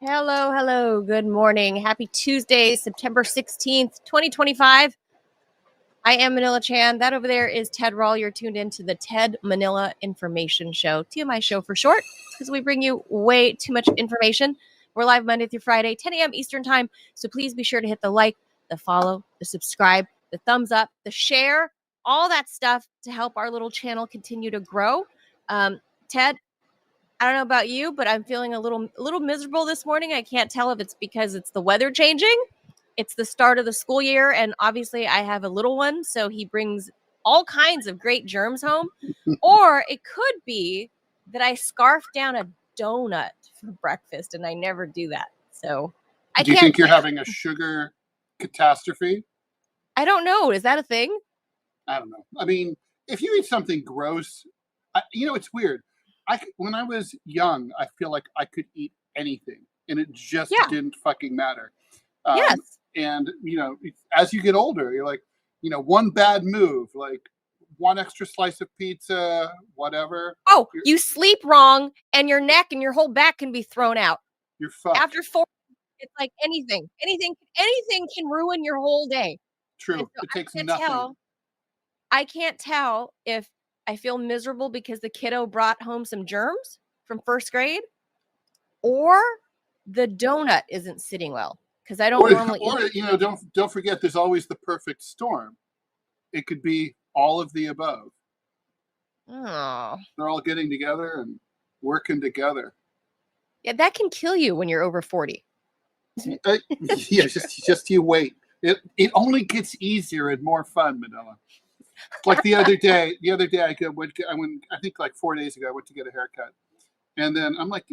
Hello, hello. Good morning. Happy Tuesday, September 16th, 2025. I am Manila Chan. That over there is Ted Rawl. You're tuned into the Ted Manila Information Show, TMI Show for short, because we bring you way too much information. We're live Monday through Friday, 10 a.m. Eastern Time. So please be sure to hit the like, the follow, the subscribe, the thumbs up, the share, all that stuff to help our little channel continue to grow. Ted, I don't know about you, but I'm feeling a little miserable this morning. I can't tell if it's because it's the weather changing. It's the start of the school year, and obviously I have a little one, so he brings all kinds of great germs home. Or it could be that I scarfed down a donut for breakfast, and I never do that. So do you think you're having a sugar catastrophe? I don't know. Is that a thing? I don't know. I mean, if you eat something gross, it's weird. When I was young, I feel like I could eat anything, and it just didn't fucking matter. Yes. And, as you get older, you're like, one bad move, like one extra slice of pizza, whatever. Oh, you sleep wrong, and your neck and your whole back can be thrown out. You're fucked. After 4, it's like anything can ruin your whole day. True. So it takes nothing. I can't tell if I feel miserable because the kiddo brought home some germs from first grade, or the donut isn't sitting well because I don't normally eat. Don't forget, there's always the perfect storm. It could be all of the above. Oh, they're all getting together and working together. Yeah, that can kill you when you're over 40. Yeah, just you wait. It only gets easier and more fun, Manila. Like the other day, I think like 4 days ago, I went to get a haircut. And then I'm like,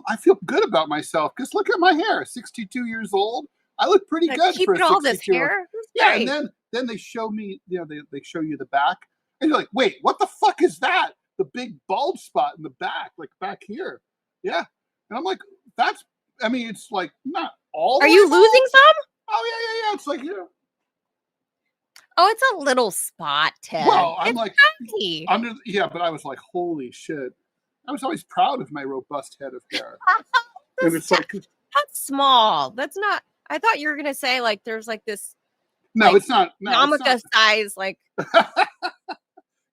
I feel good about myself because look at my hair. 62 years old. I look pretty good for a 62-year-old. All this hair? Yeah, and then they show me, they show you the back. And you're like, wait, what the fuck is that? The big bald spot in the back, like back here. Yeah. And I'm like, it's like not all. Are you losing some? Oh, yeah. It's like, Oh, it's a little spot, Ted. Well, I'm but I was like, holy shit. I was always proud of my robust head of hair. And it's like, that's small. That's not. I thought you were gonna say like there's like this. No, it's not. No, Namaka size, like.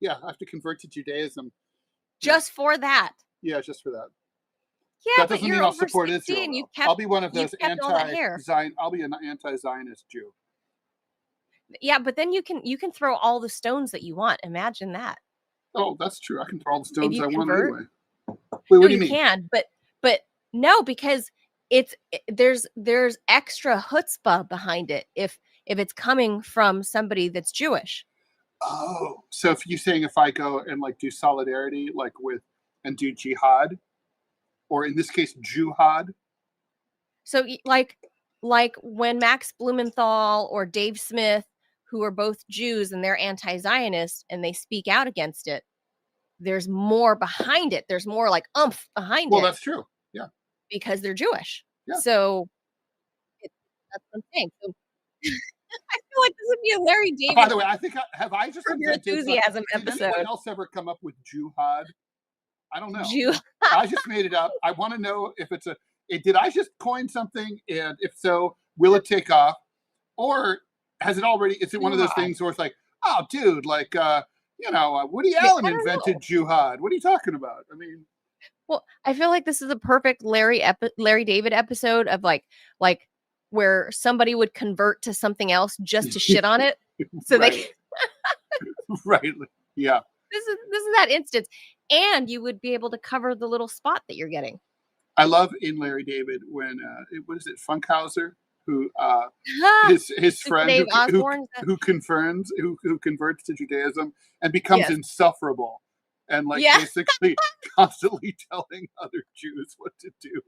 Yeah, I have to convert to Judaism. Just for that. Yeah, just for that. Yeah, that doesn't mean I'll support Israel. I'll be one of those I'll be an anti-Zionist Jew. Yeah, but then you can throw all the stones that you want. Imagine that. Oh, that's true. I can throw all the stones I want anyway. Wait, what do you mean? You can, but no, because there's extra chutzpah behind it if it's coming from somebody that's Jewish. Oh, so if you're saying if I go and like do solidarity, like and do jihad, or in this case, Jewhad. So like when Max Blumenthal or Dave Smith, who are both Jews and they're anti-Zionist and they speak out against it, there's more behind it. There's more like oomph behind it. Well, that's true. Yeah. Because they're Jewish. Yeah. So that's what I'm saying. So, I feel like this would be a Larry David. By the way, I think I just your enthusiasm episode. Did anyone else ever come up with Jewhad? I don't know. I just made it up. I want to know if did I just coin something? And if so, will it take off? Or is it one of those things where it's like, oh, dude, like, Woody Allen invented Jewhad. What are you talking about? I mean. Well, I feel like this is a perfect Larry David episode of like where somebody would convert to something else just to shit on it. So right. Right. Yeah. This is that instance. And you would be able to cover the little spot that you're getting. I love in Larry David when what is it, Funkhauser, who his friend who converts to Judaism and becomes insufferable and basically constantly telling other Jews what to do.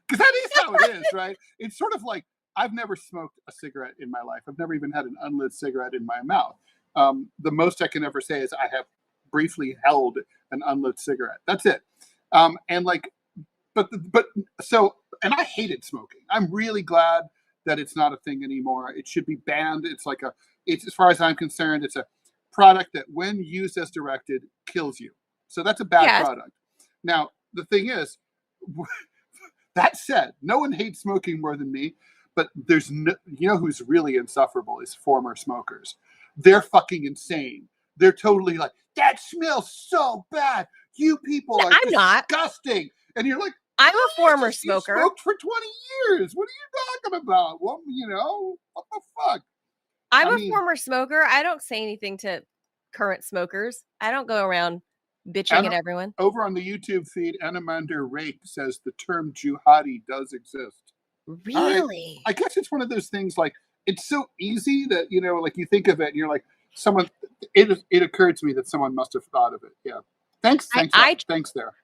Because that is how it is, right? It's sort of like I've never smoked a cigarette in my life. I've never even had an unlit cigarette in my mouth. The most I can ever say is I have briefly held an unlit cigarette. That's it. And I hated smoking. I'm really glad that it's not a thing anymore. It should be banned. It's as far as I'm concerned, it's a product that when used as directed kills you. So that's a bad product. Now, the thing is, That said, no one hates smoking more than me, but there's no, you know who's really insufferable is former smokers. They're fucking insane. They're totally like, that smells so bad. You people are disgusting. And you're like, I'm a former smoker. You smoked for 20 years. What are you talking about? Well, what the fuck? I'm a former smoker. I don't say anything to current smokers. I don't go around bitching at everyone. Over on the YouTube feed, Anamander Rake says the term jihadi does exist. Really? I guess it's one of those things like, it's so easy that, like you think of it and you're like, it occurred to me that someone must have thought of it. Yeah. Thanks there.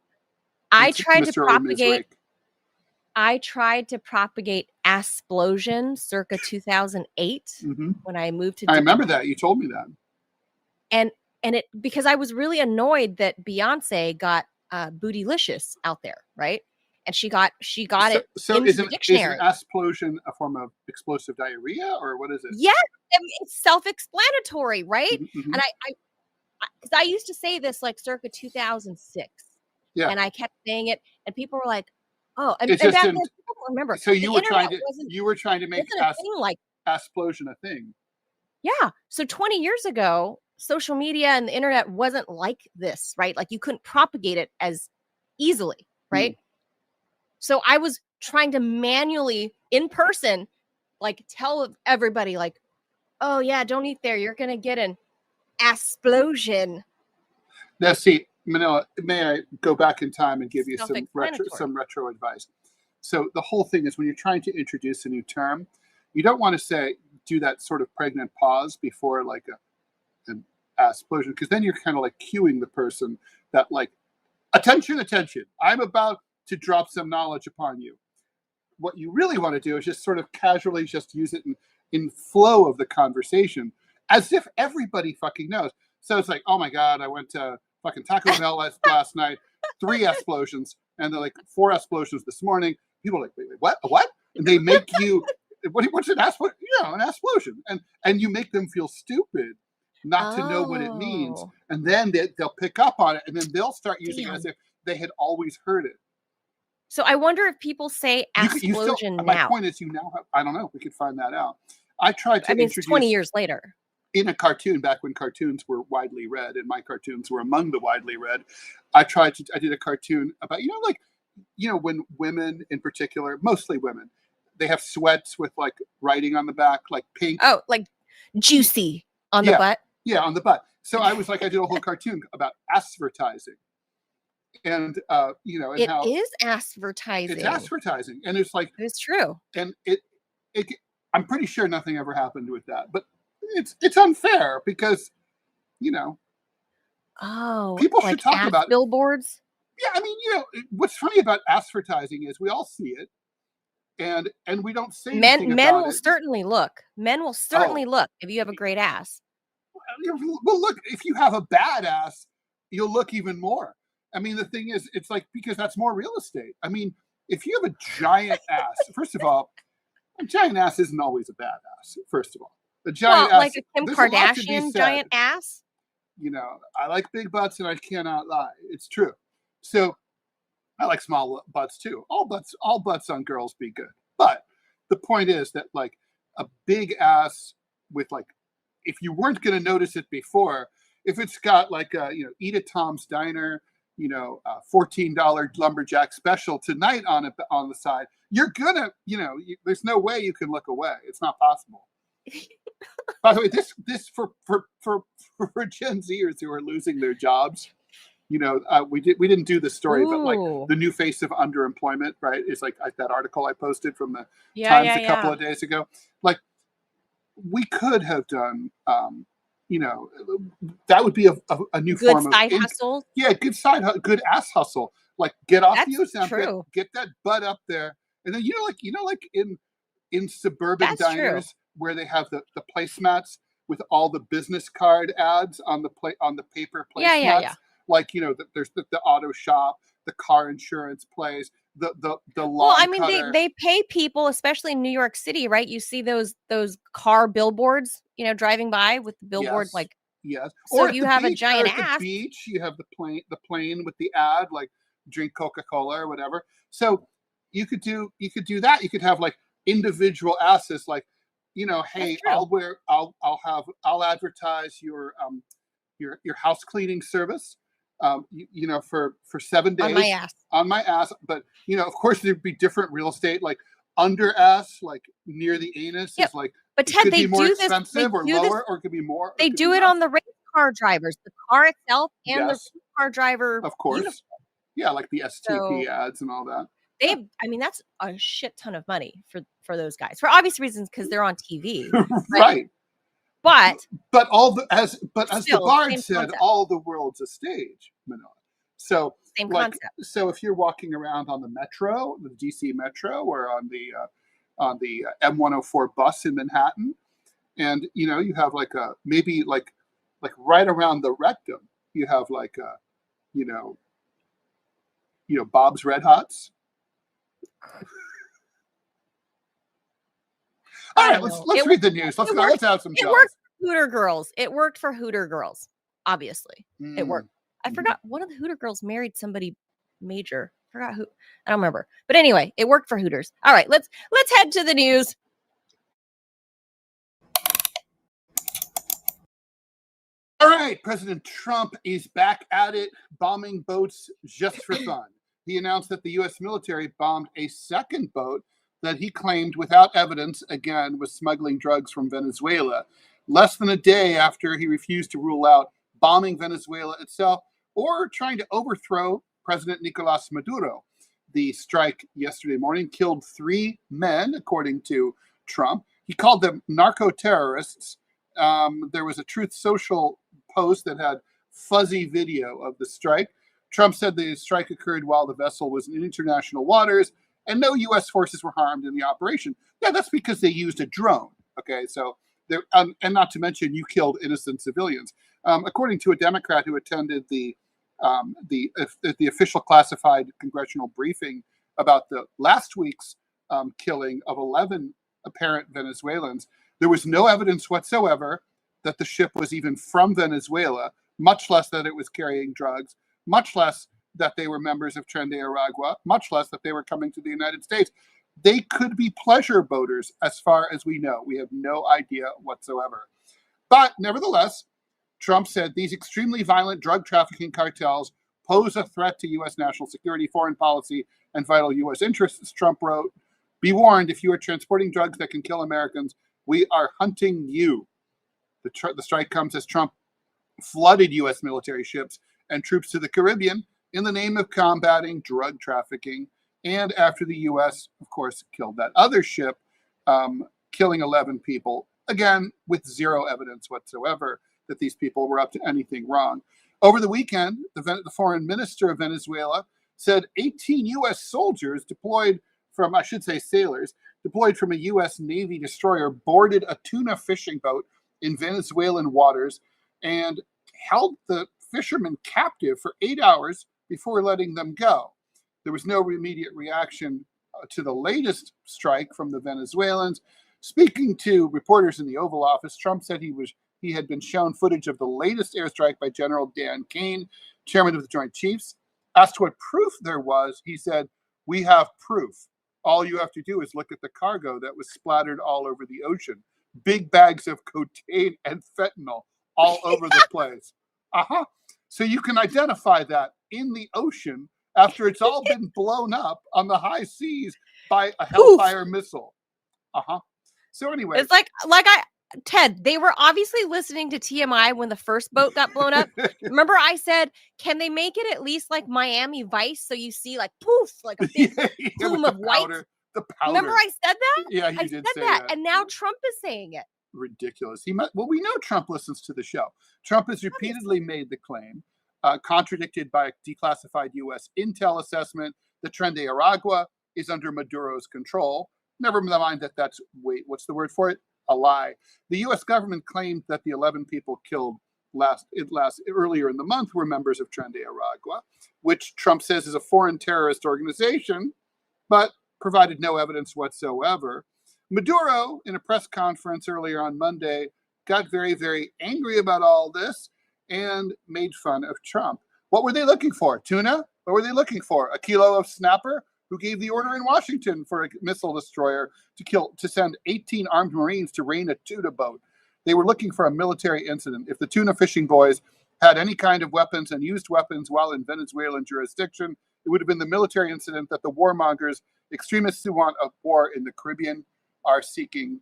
I tried to propagate Asplosion circa 2008 when I moved to Dubai. I remember that. You told me that. And it, because I was really annoyed that Beyonce got bootylicious out there, right? And she got it into the dictionary. Is an Asplosion a form of explosive diarrhea, or what is it? Yeah, I mean, it's self-explanatory, right? And because I used to say this like circa 2006. Yeah. And I kept saying it, and people were like, "Oh," and back then people don't remember. So you were trying to make Asplosion a thing. Yeah. So 20 years ago, social media and the internet wasn't like this, right? Like you couldn't propagate it as easily, right? So I was trying to manually, in person, like tell everybody, like, "Oh yeah, don't eat there. You're gonna get an Asplosion." Now, see, Manila, may I go back in time and give you some retro advice? So the whole thing is when you're trying to introduce a new term, you don't want to do that sort of pregnant pause before like an Asplosion, because then you're kind of like cueing the person that like, attention, I'm about to drop some knowledge upon you. What you really want to do is just sort of casually just use it in flow of the conversation as if everybody fucking knows. So it's like, oh my God, I went to fucking Taco Bell last night, 3 Asplosions, and they're like 4 Asplosions this morning. People are like, wait, what? A what? And they make you, what's an Asplosion? An Asplosion. And you make them feel stupid not to know what it means. And then they'll pick up on it, and then they'll start using it as if they had always heard it. So I wonder if people say Asplosion now. My point is, you now have, I don't know, we could find that out. I tried to introduce... it's 20 years later. In a cartoon, back when cartoons were widely read, and my cartoons were among the widely read, I did a cartoon about, when women in particular, mostly women, they have sweats with like writing on the back, like pink. Oh, like juicy on the butt? Yeah, on the butt. So I did a whole cartoon about advertising. And, it is advertising. It's advertising. And it's like, it's true. And I'm pretty sure nothing ever happened with that, but it's unfair because, people should talk about billboards. Yeah. I mean, what's funny about advertising is we all see it and we don't say anything about it. Men will certainly look. Men will certainly look if you have a great ass. Well, look, if you have a bad ass, you'll look even more. I mean, the thing is, it's like, because that's more real estate. I mean, if you have a giant ass, first of all, a giant ass isn't always a bad ass, first of all. A giant ass, like a Kim Kardashian giant ass? I like big butts and I cannot lie. It's true. So I like small butts too. All butts on girls be good. But the point is that like a big ass with like, if you weren't going to notice it before, if it's got like eat at Tom's Diner, $14 lumberjack special tonight on the side, you're gonna, there's no way you can look away. It's not possible. By the way, this for Gen Zers who are losing their jobs, we didn't do the story, but like the new face of underemployment, right? It's like that article I posted from the Times a couple of days ago. Like we could have done, that would be a new good form of side hustle. Yeah, good ass hustle. Like get off the Ozempic, get that butt up there, and then like in suburban diners where they have the placemats with all the business card ads on the paper placemats. Yeah. Like there's the auto shop, the car insurance place, the lawn. Well, I mean, they pay people, especially in New York City, right? You see those car billboards, driving by with the billboard, yes. So you have a giant ass. At the beach, you have the plane with the ad, like drink Coca-Cola or whatever. So you could do that. You could have like individual assets, like, you know, hey, I'll advertise your house cleaning service, you know, for 7 days on my ass. But, you know, of course there'd be different real estate, like under ass, like near the anus is like, but Ted, could they be more do expensive or lower, or it could be more. They do it on the race car drivers, the car itself and the car driver. Of course. Uniform. Yeah, like the STP ads and all that. I mean, that's a shit ton of money for those guys, for obvious reasons, because they're on TV. Right. But as the Bard said, concept. All the world's a stage, Manila. So same concept. So if you're walking around on the metro, the DC Metro, or on the M104 bus in Manhattan, and you know, you have like a maybe like right around the rectum, you have like a, you know, Bob's Red Hots. All right, let's read the news. Let's have some jokes. It worked for Hooter Girls. It worked for Hooter Girls. Obviously, it worked. I forgot, one of the Hooter Girls married somebody major. Forgot who. I don't remember. But anyway, it worked for Hooters. All right, let's head to the news. All right, President Trump is back at it, bombing boats just for fun. He announced that the U.S. military bombed a second boat that he claimed without evidence, again, was smuggling drugs from Venezuela, less than a day after he refused to rule out bombing Venezuela itself or trying to overthrow President Nicolas Maduro. The strike yesterday morning killed 3 men, according to Trump. He called them narcoterrorists. There was a Truth Social post that had fuzzy video of the strike. Trump said the strike occurred while the vessel was in international waters and no U.S. forces were harmed in the operation. Yeah, that's because they used a drone. Okay, so and not to mention you killed innocent civilians. According to a Democrat who attended the official classified congressional briefing about the last week's killing of 11 apparent Venezuelans, there was no evidence whatsoever that the ship was even from Venezuela, much less that it was carrying drugs, much less that they were members of Tren de Aragua, much less that they were coming to the United States. They could be pleasure boaters, as far as we know. We have no idea whatsoever. But nevertheless, Trump said these extremely violent drug trafficking cartels pose a threat to U.S. national security, foreign policy, and vital U.S. interests. Trump wrote, "Be warned, if you are transporting drugs that can kill Americans, we are hunting you." The strike comes as Trump flooded U.S. military ships and troops to the Caribbean in the name of combating drug trafficking. And after the U.S., of course, killed that other ship, killing 11 people, again, with zero evidence whatsoever that these people were up to anything wrong. Over the weekend, the foreign minister of Venezuela said 18 U.S. soldiers deployed from, I should say sailors, deployed from a U.S. Navy destroyer boarded a tuna fishing boat in Venezuelan waters and held the fishermen captive for 8 hours before letting them go. There was no immediate reaction to the latest strike from the Venezuelans. Speaking to reporters in the Oval Office, Trump said he had been shown footage of the latest airstrike by General Dan Kane, chairman of the Joint Chiefs. Asked what proof there was, he said, "We have proof. All you have to do is look at the cargo that was splattered all over the ocean. Big bags of cocaine and fentanyl all over the place." So you can identify that in the ocean after it's all been blown up on the high seas by a Hellfire missile. So anyway, it's like Ted, they were obviously listening to TMI when the first boat got blown up. Remember I said, can they make it at least like Miami Vice? So you see like poof, like a big plume of white. The powder. Remember I said that? Yeah, you did say that. And now Trump is saying it. Ridiculous. Well, we know Trump listens to the show. Trump has repeatedly made the claim, contradicted by a declassified U.S. intel assessment, that Tren de Aragua is under Maduro's control. Never mind that that's, what's the word for it? A lie. The U.S. government claimed that the 11 people killed earlier in the month were members of Tren de Aragua, which Trump says is a foreign terrorist organization, but provided no evidence whatsoever. Maduro, in a press conference earlier on Monday, got very, very angry about all this and made fun of Trump. What were they looking for? Tuna? What were they looking for? A kilo of snapper? who gave the order in Washington for a missile destroyer to send 18 armed Marines to rain a tuna boat. They were looking for a military incident. If the tuna fishing boys had any kind of weapons and used weapons while in Venezuelan jurisdiction, it would have been the military incident that the warmongers, extremists who want a war in the Caribbean, are seeking.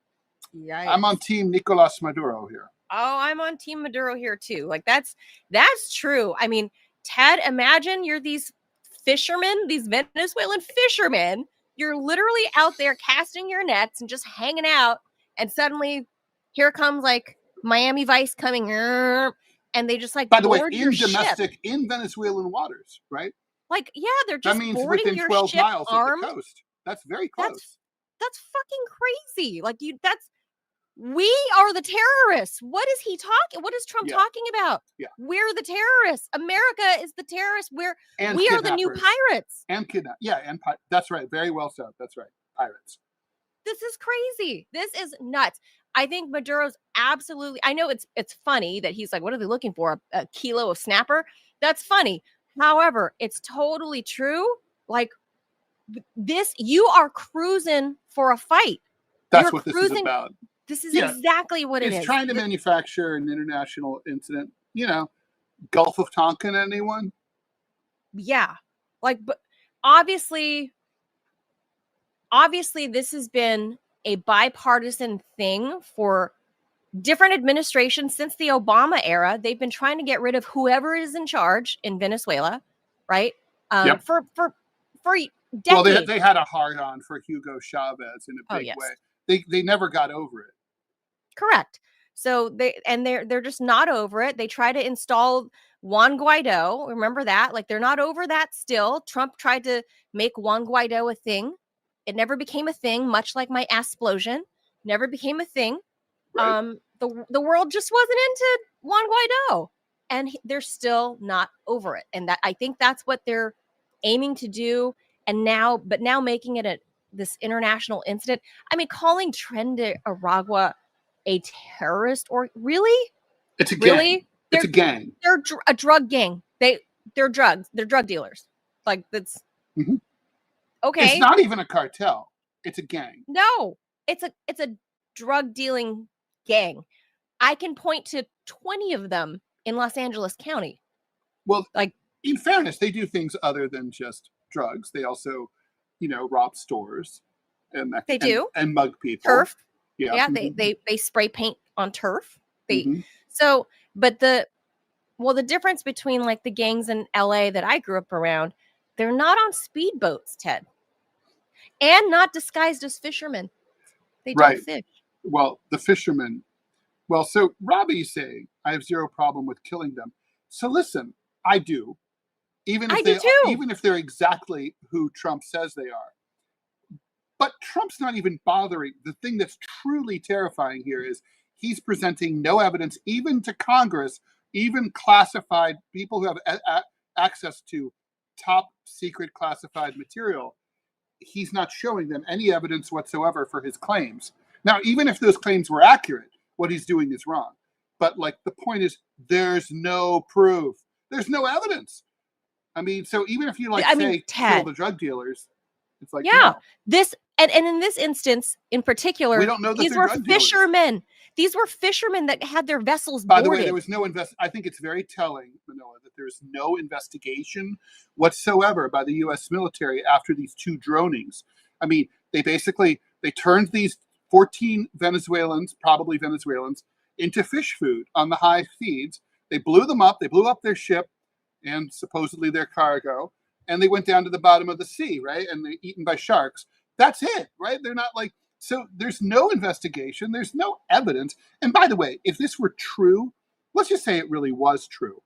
Yikes. I'm on team Nicolas Maduro here. Oh, I'm on team Maduro here too. Like that's true. I mean, Ted, imagine you're these fishermen, these Venezuelan fishermen. You're literally out there casting your nets and just hanging out, and suddenly here comes like Miami Vice coming, and they just like, by the way, in Venezuelan waters, right? Like, yeah, they're just that means boarding within your 12 ship miles armed. of the coast. That's very close. That's fucking crazy. Like we are the terrorists. What is he talking? What is Trump talking about? Yeah. We're the terrorists. America is the terrorists. We are the new pirates. And kidnap. Yeah, and that's right. Very well said. That's right. Pirates. This is crazy. This is nuts. I think Maduro's absolutely. I know it's funny that he's like, what are they looking for? A kilo of snapper? That's funny. However, it's totally true. Like this, you are cruising for a fight. That's what this is about. This is exactly what it is. It's trying to manufacture an international incident. You know, Gulf of Tonkin, anyone? Yeah. Like, but obviously, this has been a bipartisan thing for different administrations since the Obama era. They've been trying to get rid of whoever is in charge in Venezuela, right? For decades. Well, they had a hard-on for Hugo Chavez in a big way. They never got over it. Correct. So they're just not over it. They try to install Juan Guaido. Remember that? Like they're not over that still. Trump tried to make Juan Guaido a thing. It never became a thing, much like my explosion. Never became a thing. Right. The world just wasn't into Juan Guaido. And they're still not over it. And that I think that's what they're aiming to do. And now making it this international incident. I mean, calling Tren de Aragua a terrorist, or really? It's a gang. Really? It's a gang. They're a drug gang. They're drugs. They're drug dealers. Like that's okay. It's not even a cartel. It's a gang. No, it's a drug dealing gang. I can point to 20 of them in Los Angeles County. Well, like in fairness, they do things other than just drugs. They also, rob stores and and mug people. Turf. Yeah, they spray paint on turf. So, but the difference between like the gangs in LA that I grew up around, they're not on speedboats, Ted, and not disguised as fishermen. They don't fish. Well, the fishermen. Well, so Robbie's saying I have zero problem with killing them. So listen, I do, even if they're exactly who Trump says they are. But Trump's not even bothering. The thing that's truly terrifying here is he's presenting no evidence, even to Congress, even classified people who have access to top secret classified material. He's not showing them any evidence whatsoever for his claims. Now, even if those claims were accurate, what he's doing is wrong. But like the point is, there's no proof. There's no evidence. I mean, so even if you kill the drug dealers, it's like this. And in this instance, in particular, we don't know that these were fishermen. Dealers. These were fishermen that had their vessels boarded. By the way, there was no I think it's very telling, Manila, that there's no investigation whatsoever by the U.S. military after these two dronings. I mean, they turned these 14 Venezuelans, probably Venezuelans, into fish food on the high seas. They blew them up. They blew up their ship and supposedly their cargo, and they went down to the bottom of the sea, right? And they're eaten by sharks. That's it, right? They're not like, so there's no investigation. There's no evidence. And by the way, if this were true, let's just say it really was true.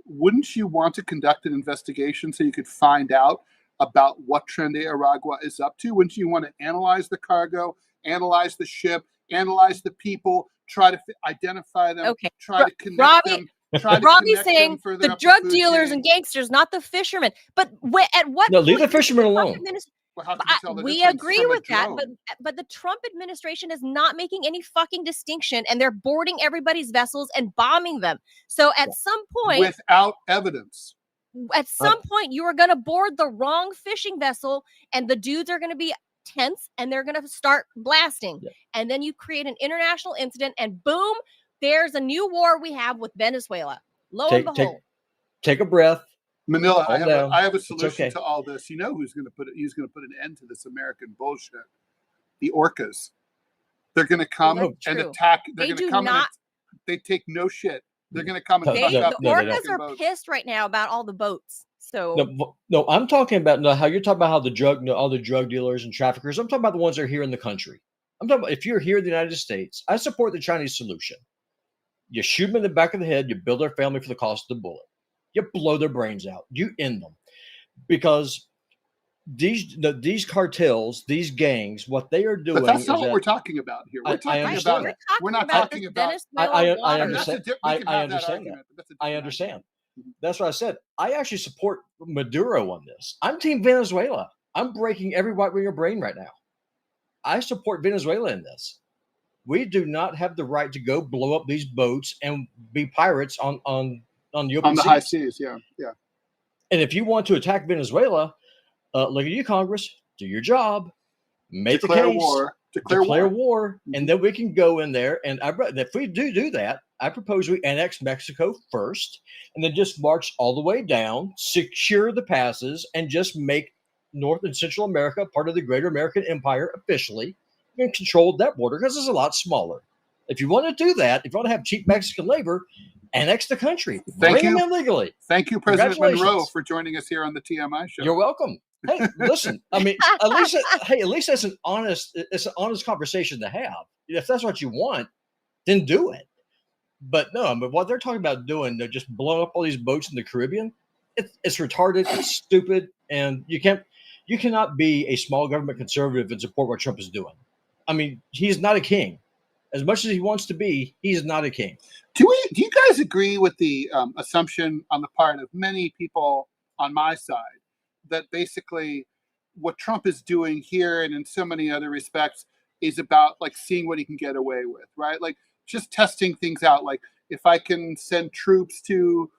Wouldn't you want to conduct an investigation so you could find out about what Tren de Aragua is up to? Wouldn't you want to analyze the cargo, analyze the ship, analyze the people, try to identify them, try to connect them? Robbie's saying the drug dealers and gangsters, not the fishermen. But at what point? Leave the fishermen alone. We agree with that, but the Trump administration is not making any fucking distinction, and they're boarding everybody's vessels and bombing them. So at some point, without evidence, At some point, you are going to board the wrong fishing vessel, and the dudes are going to be tense, and they're going to start blasting. Yeah. And then you create an international incident, and boom, there's a new war we have with Venezuela. Lo and behold. Take a breath. Manila, I have a solution to all this. You know who's going to put an end to this American bullshit? The orcas. They're going to come and attack. They're going to come and they take no shit. They're going to come and the orcas are pissed right now about all the boats. So no, I'm talking about how you're talking about how all the drug dealers and traffickers. I'm talking about the ones that are here in the country. I'm talking about if you're here in the United States, I support the Chinese solution. You shoot them in the back of the head, you build their family for the cost of the bullet. You blow their brains out. You end them. Because these cartels, these gangs, what they are doing. But that's not what we're talking about here. We're not talking about. I understand. I understand. That's what I said. I actually support Maduro on this. I'm Team Venezuela. I'm breaking every white winger brain right now. I support Venezuela in this. We do not have the right to go blow up these boats and be pirates on the open seas. High seas. Yeah. And if you want to attack Venezuela, look at you, Congress. Do your job. Make Declare the case. War. Declare war, and then we can go in there. And if we do that, I propose we annex Mexico first, and then just march all the way down, secure the passes, and just make North and Central America part of the Greater American Empire officially, and control that border because it's a lot smaller. If you want to do that, if you want to have cheap Mexican labor, annex the country. Bring them in legally. Thank you, President Monroe, for joining us here on the TMI Show. You're welcome. Hey, listen. I mean, at least that's an honest conversation to have. If that's what you want, then do it. But no, but what they're talking about doing, they're just blowing up all these boats in the Caribbean. It's retarded. It's stupid, and you cannot be a small government conservative and support what Trump is doing. I mean, he's not a king. As much as he wants to be, he's not a king. Do you guys agree with the assumption on the part of many people on my side that basically what Trump is doing here and in so many other respects is about like seeing what he can get away with, right? Like just testing things out. Like if I can send troops to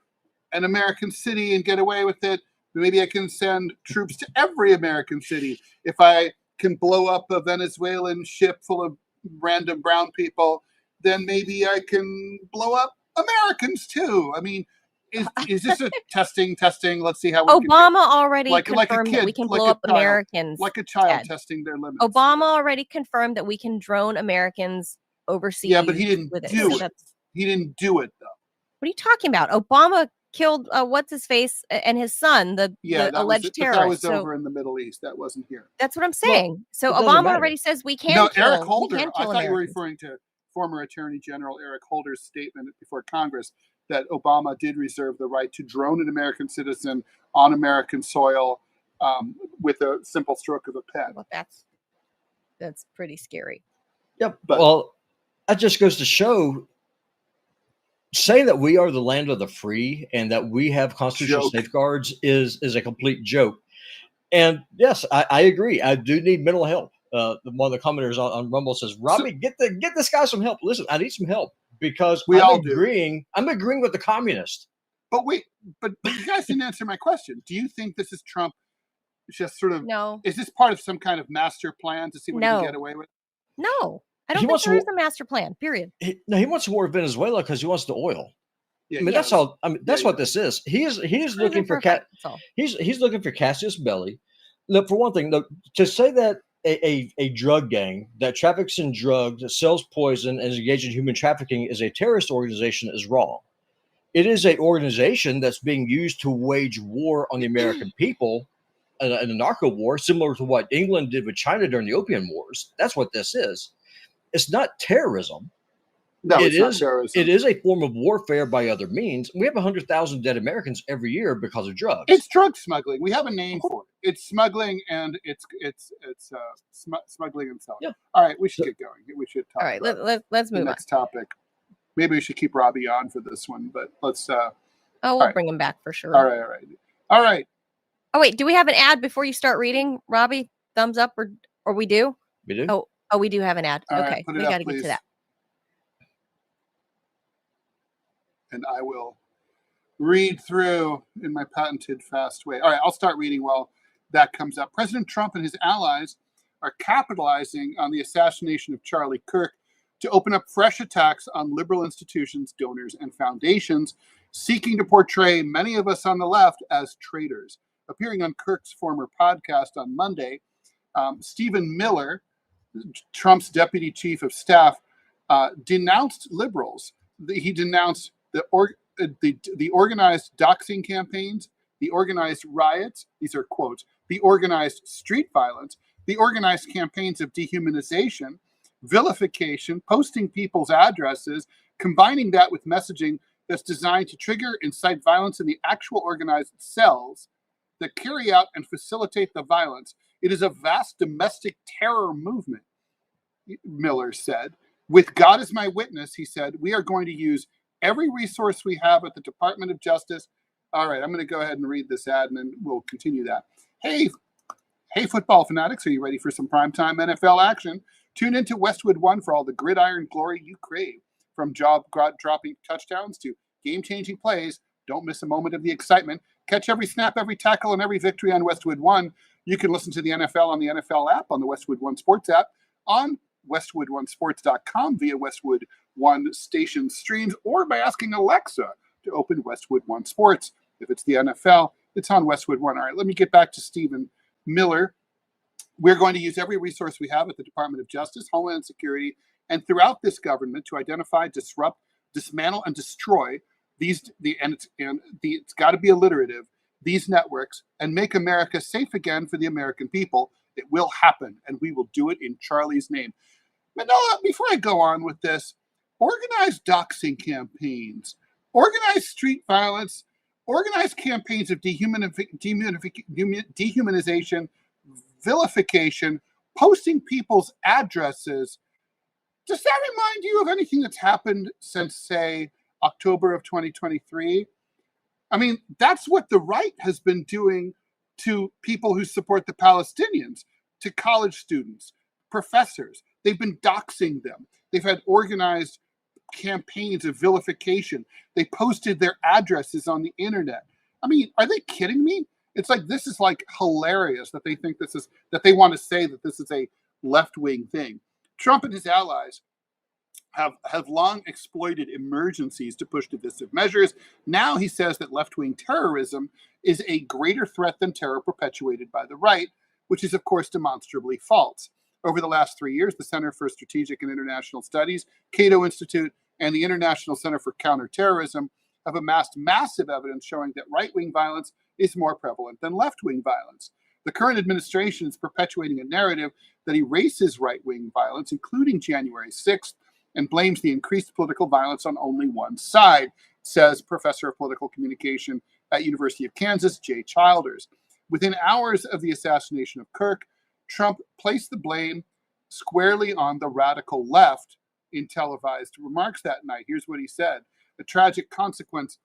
an American city and get away with it, maybe I can send troops to every American city. If I can blow up a Venezuelan ship full of random brown people, then maybe I can blow up Americans too. I mean, is this a testing? Let's see how we Obama already confirmed that we can blow up Americans. Like a child testing their limits. Obama already confirmed that we can drone Americans overseas. Yeah, but he didn't do it. He didn't do it though. What are you talking about? Obama killed what's his face and his son, the alleged terrorist. That was over in the Middle East. That wasn't here. That's what I'm saying. So Obama already says we can. No, Eric Holder. I thought you were referring to former Attorney General Eric Holder's statement before Congress that Obama did reserve the right to drone an American citizen on American soil with a simple stroke of a pen. Well, that's pretty scary. Yep. Well, that just goes to show. Saying that we are the land of the free and that we have constitutional safeguards is a complete joke. And yes, I agree. I do need mental help. One of the commenters on Rumble says, "Robbie, get this guy some help." Listen, I need some help because I'm agreeing with the communist. But you guys didn't answer my question. Do you think this is Trump just sort of? No. Is this part of some kind of master plan to see what he can get away with? No. I don't think there is a master plan, period. He wants more of Venezuela because he wants the oil. Yeah, I mean, that's all. I mean, that's what this is. He's looking for he's looking for Cassius Belli. Look, for one thing, to say that a drug gang that traffics in drugs, that sells poison, and is engaged in human trafficking is a terrorist organization is wrong. It is an organization that's being used to wage war on the American people, in a narco war, similar to what England did with China during the Opium Wars. That's what this is. It's not terrorism. No, it's not terrorism. It is a form of warfare by other means. We have 100,000 dead Americans every year because of drugs. It's drug smuggling. We have a name for it. It's smuggling, and it's smuggling and selling. Yeah. All right, we should get going. We should talk. All right, let's move on. Next topic. Maybe we should keep Robbie on for this one, but let's. We'll bring him back for sure. All right. Oh wait, do we have an ad before you start reading, Robbie? Thumbs up, or we do? We do. Oh, we do have an ad. All okay, right, we got to get to that. And I will read through in my patented fast way. All right, I'll start reading while that comes up. President Trump and his allies are capitalizing on the assassination of Charlie Kirk to open up fresh attacks on liberal institutions, donors, and foundations, seeking to portray many of us on the left as traitors. Appearing on Kirk's former podcast on Monday, Stephen Miller, Trump's deputy chief of staff, denounced liberals. He denounced the organized doxxing campaigns, the organized riots, these are quotes, the organized street violence, the organized campaigns of dehumanization, vilification, posting people's addresses, combining that with messaging that's designed to trigger, incite violence in the actual organized cells that carry out and facilitate the violence. It is a vast domestic terror movement, Miller said. With God as my witness, he said, we are going to use every resource we have at the Department of Justice. All right, I'm going to go ahead and read this ad and then we'll continue that. Hey, football fanatics, are you ready for some primetime NFL action? Tune into Westwood One for all the gridiron glory you crave. From jaw-dropping touchdowns to game-changing plays, don't miss a moment of the excitement. Catch every snap, every tackle, and every victory on Westwood One. You can listen to the NFL on the NFL app, on the Westwood One Sports app, on westwoodonesports.com via Westwood One station streams, or by asking Alexa to open Westwood One Sports. If it's the NFL, it's on Westwood One. All right, let me get back to Stephen Miller. We're going to use every resource we have at the Department of Justice, Homeland Security, and throughout this government to identify, disrupt, dismantle, and destroy it's got to be alliterative, these networks, and make America safe again for the American people. It will happen, and we will do it in Charlie's name. Manila, before I go on with this, organized doxing campaigns, organized street violence, organized campaigns of dehumanization, vilification, posting people's addresses. Does that remind you of anything that's happened since, say, October of 2023? I mean, that's what the right has been doing to people who support the Palestinians, to college students, professors. They've been doxing them. They've had organized campaigns of vilification. They posted their addresses on the internet. I mean, are they kidding me? It's like, this is like hilarious that they think that they want to say that this is a left-wing thing. Trump and his allies have long exploited emergencies to push divisive measures. Now he says that left-wing terrorism is a greater threat than terror perpetuated by the right, which is, of course, demonstrably false. Over the last 3 years, the Center for Strategic and International Studies, Cato Institute, and the International Center for Counterterrorism have amassed massive evidence showing that right-wing violence is more prevalent than left-wing violence. The current administration is perpetuating a narrative that erases right-wing violence, including January 6th, and blames the increased political violence on only one side, says Professor of Political Communication at University of Kansas, Jay Childers. Within hours of the assassination of Kirk, Trump placed the blame squarely on the radical left in televised remarks that night. Here's what he said: the tragic consequence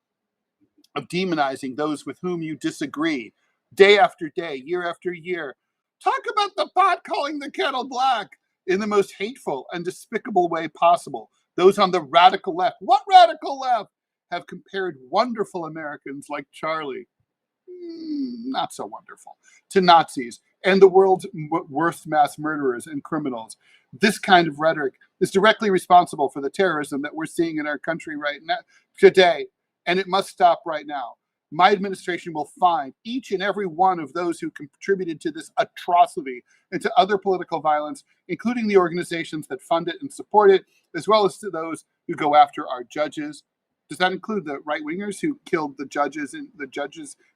of demonizing those with whom you disagree, day after day, year after year. Talk about the pot calling the kettle black in the most hateful and despicable way possible. Those on the radical left, what radical left, have compared wonderful Americans like Charlie, not so wonderful, to Nazis and the world's worst mass murderers and criminals. This kind of rhetoric is directly responsible for the terrorism that we're seeing in our country right now, today, and it must stop right now. My administration will find each and every one of those who contributed to this atrocity and to other political violence, including the organizations that fund it and support it, as well as to those who go after our judges. Does that include the right-wingers who killed the judges in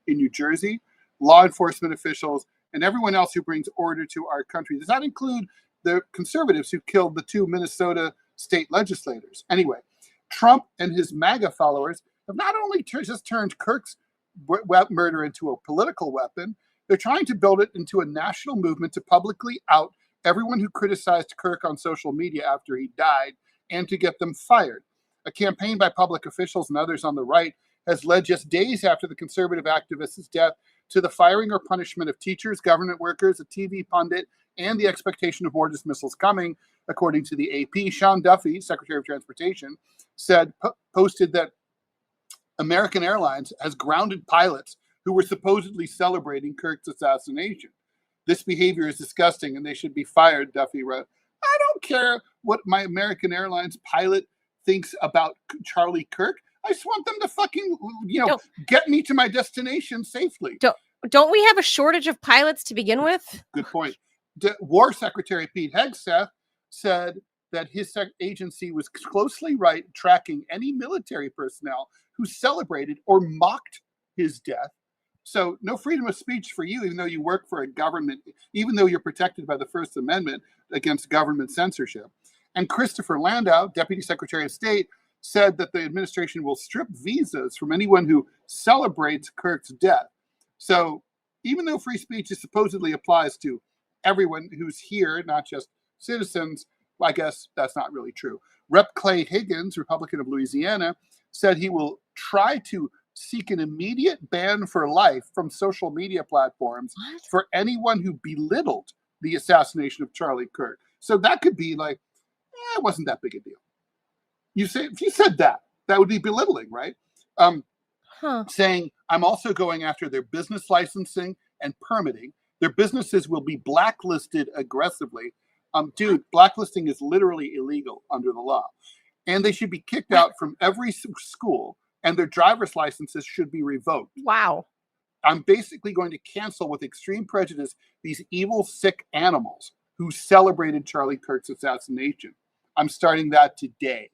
New Jersey, law enforcement officials, and everyone else who brings order to our country? Does that include the conservatives who killed the 2 Minnesota state legislators? Anyway, Trump and his MAGA followers have not only just turned Kirk's murder into a political weapon, they're trying to build it into a national movement to publicly out everyone who criticized Kirk on social media after he died and to get them fired. A campaign by public officials and others on the right has led just days after the conservative activist's death to the firing or punishment of teachers, government workers, a TV pundit, and the expectation of more dismissals coming, according to the AP. Sean Duffy, Secretary of Transportation, posted that American Airlines has grounded pilots who were supposedly celebrating Kirk's assassination. This behavior is disgusting and they should be fired, Duffy wrote. I don't care what my American Airlines pilot thinks about Charlie Kirk. I just want them to fucking, get me to my destination safely. Don't we have a shortage of pilots to begin with? Good point. War Secretary Pete Hegseth said that his agency was closely tracking any military personnel who celebrated or mocked his death. So no freedom of speech for you, even though you work for a government, even though you're protected by the First Amendment against government censorship. And Christopher Landau, Deputy Secretary of State, said that the administration will strip visas from anyone who celebrates Kirk's death. So even though free speech supposedly applies to everyone who's here, not just citizens, I guess that's not really true. Rep. Clay Higgins, Republican of Louisiana, said he will try to seek an immediate ban for life from social media platforms for anyone who belittled the assassination of Charlie Kirk. So that could be like, it wasn't that big a deal. If you said that would be belittling, right? Saying, I'm also going after their business licensing and permitting. Their businesses will be blacklisted aggressively. Dude, blacklisting is literally illegal under the law. And they should be kicked out from every school, and their driver's licenses should be revoked. Wow. I'm basically going to cancel with extreme prejudice these evil, sick animals who celebrated Charlie Kirk's assassination. I'm starting that today.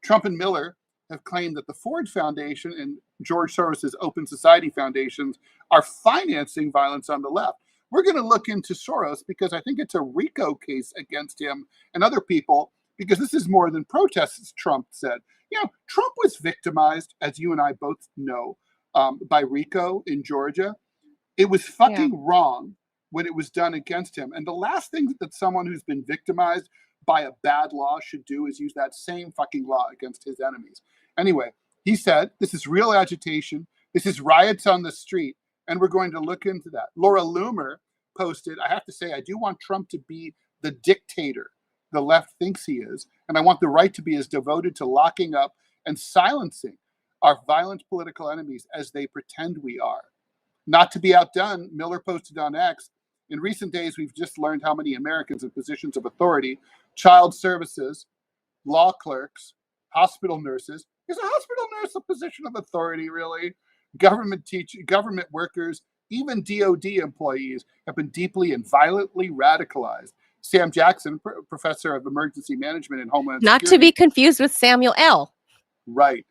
Trump and Miller have claimed that the Ford Foundation and George Soros' Open Society Foundations are financing violence on the left. We're going to look into Soros because I think it's a RICO case against him and other people, because this is more than protests, Trump said. Trump was victimized, as you and I both know, by RICO in Georgia. It was fucking wrong when it was done against him. And the last thing that someone who's been victimized by a bad law should do is use that same fucking law against his enemies. Anyway, he said, this is real agitation. This is riots on the street. And we're going to look into that. Laura Loomer posted, I have to say, I do want Trump to be the dictator the left thinks he is. And I want the right to be as devoted to locking up and silencing our violent political enemies as they pretend we are. Not to be outdone, Miller posted on X, in recent days, we've just learned how many Americans in positions of authority, child services, law clerks, hospital nurses. Is a hospital nurse a position of authority, really? Government workers, even DOD employees have been deeply and violently radicalized. Sam Jackson, professor of emergency management and Homeland Security. Not to be confused with Samuel L. Right.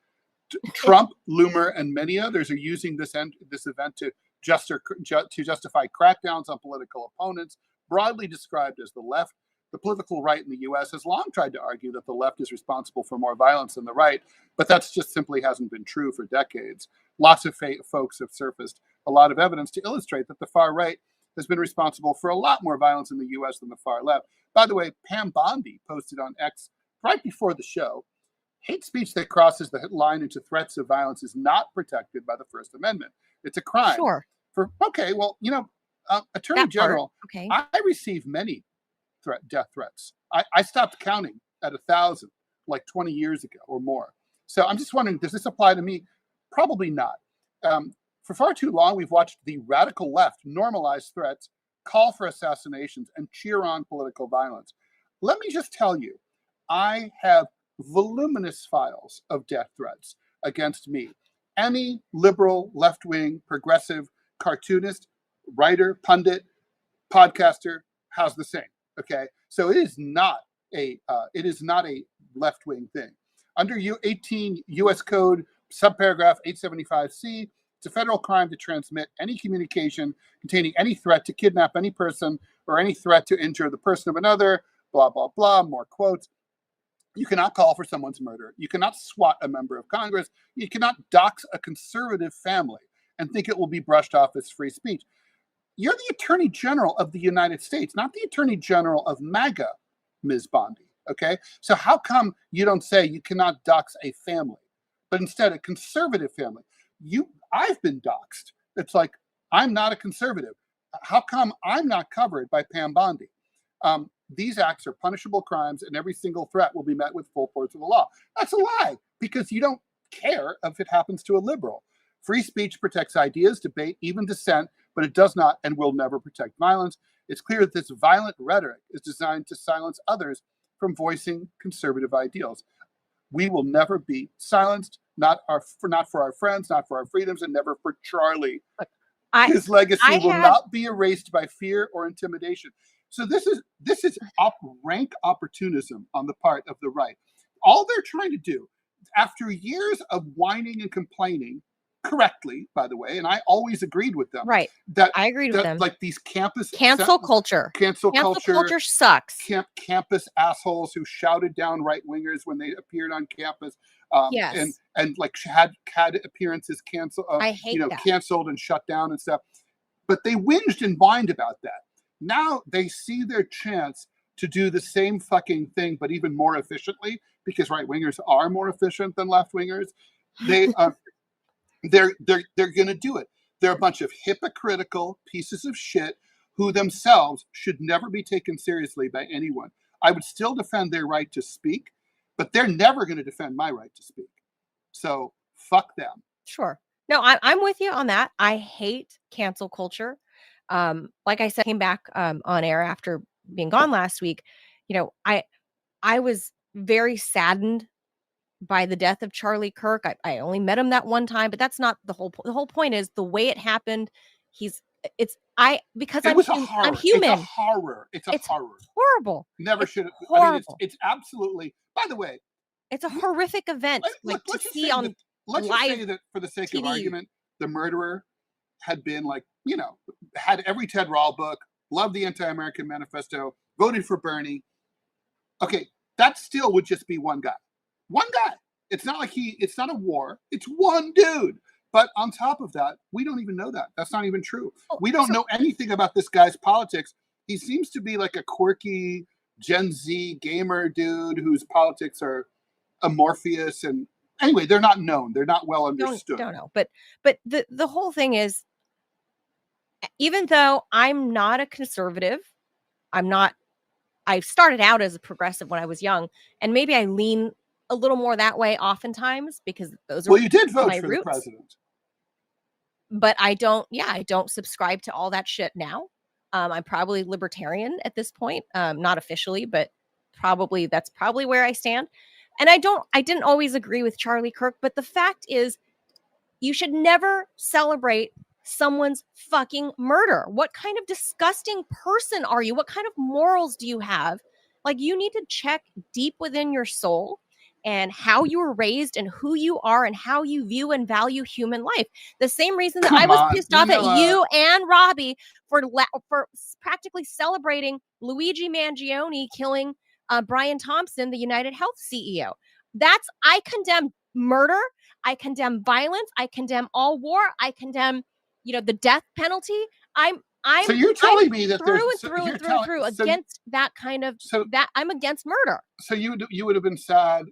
Trump, Loomer, and many others are using this event to justify crackdowns on political opponents, broadly described as the left. The political right in the U.S. has long tried to argue that the left is responsible for more violence than the right, but that's just simply hasn't been true for decades. Lots of folks have surfaced a lot of evidence to illustrate that the far right has been responsible for a lot more violence in the U.S. than the far left. By the way, Pam Bondi posted on X right before the show, hate speech that crosses the line into threats of violence is not protected by the First Amendment. It's a crime. Sure. Attorney General, I receive many death threats. I stopped counting at 1,000 like 20 years ago or more. So I'm just wondering, does this apply to me? Probably not. For far too long, we've watched the radical left normalize threats, call for assassinations, and cheer on political violence. Let me just tell you, I have voluminous files of death threats against me. Any liberal, left-wing, progressive cartoonist, writer, pundit, podcaster has the same. Okay, so it is not a left-wing thing. Under 18 U.S. Code subparagraph 875C, it's a federal crime to transmit any communication containing any threat to kidnap any person or any threat to injure the person of another. Blah blah blah. More quotes. You cannot call for someone's murder. You cannot swat a member of Congress. You cannot dox a conservative family and think it will be brushed off as free speech. You're the Attorney General of the United States, not the Attorney General of MAGA, Ms. Bondi, okay? So how come you don't say you cannot dox a family, but instead a conservative family? I've been doxed. It's like, I'm not a conservative. How come I'm not covered by Pam Bondi? These acts are punishable crimes, and every single threat will be met with full force of the law. That's a lie, because you don't care if it happens to a liberal. Free speech protects ideas, debate, even dissent, but it does not and will never protect violence. It's clear that this violent rhetoric is designed to silence others from voicing conservative ideals. We will never be silenced, not for our friends, not for our freedoms, and never for Charlie. His legacy will not be erased by fear or intimidation. So this is rank opportunism on the part of the right. All they're trying to do, after years of whining and complaining, correctly, by the way, and I always agreed with them. Right. I agreed with them. Like these campus cancel culture sucks. Campus assholes who shouted down right wingers when they appeared on campus. Yes. And like had appearances canceled. I hate that. Canceled and shut down and stuff. But they whinged and whined about that. Now they see their chance to do the same fucking thing, but even more efficiently, because right wingers are more efficient than left wingers. They're going to do it. They're a bunch of hypocritical pieces of shit who themselves should never be taken seriously by anyone. I would still defend their right to speak, but they're never going to defend my right to speak. So fuck them. Sure. No, I'm with you on that. I hate cancel culture. Like I said, came back on air after being gone last week. I was very saddened by the death of Charlie Kirk. I only met him that one time, but that's not the whole point. The whole point is the way it happened. I'm human. It's a horror. It's horrible. Never should have. I mean, it's absolutely, by the way, it's a horrific event. Let's just say that for the sake TV. Of argument, the murderer had been had every Ted Rall book, loved the Anti-American Manifesto, voted for Bernie. Okay, that still would just be one guy. One guy. It's not like it's not a war. It's one dude. But on top of that, we don't even know that. That's not even true. We don't know anything about this guy's politics. He seems to be like a quirky Gen Z gamer dude whose politics are amorphous. And anyway, they're not known. They're not well understood. Don't know. But the whole thing is, even though I'm not a conservative, I started out as a progressive when I was young, and maybe I lean a little more that way oftentimes because those are you did vote for the president. But I don't subscribe to all that shit now. I'm probably libertarian at this point, not officially, but that's probably where I stand. And I didn't always agree with Charlie Kirk, but the fact is you should never celebrate someone's fucking murder. What kind of disgusting person are you? What kind of morals do you have? Like, you need to check deep within your soul and how you were raised and who you are and how you view and value human life. The same reason that I was pissed off at you and Robbie for practically celebrating Luigi Mangione killing Brian Thompson, the United Health CEO. I condemn murder. I condemn violence. I condemn all war. I condemn, the death penalty. So you're telling me that through against that kind of that I'm against murder. So you would have been sad,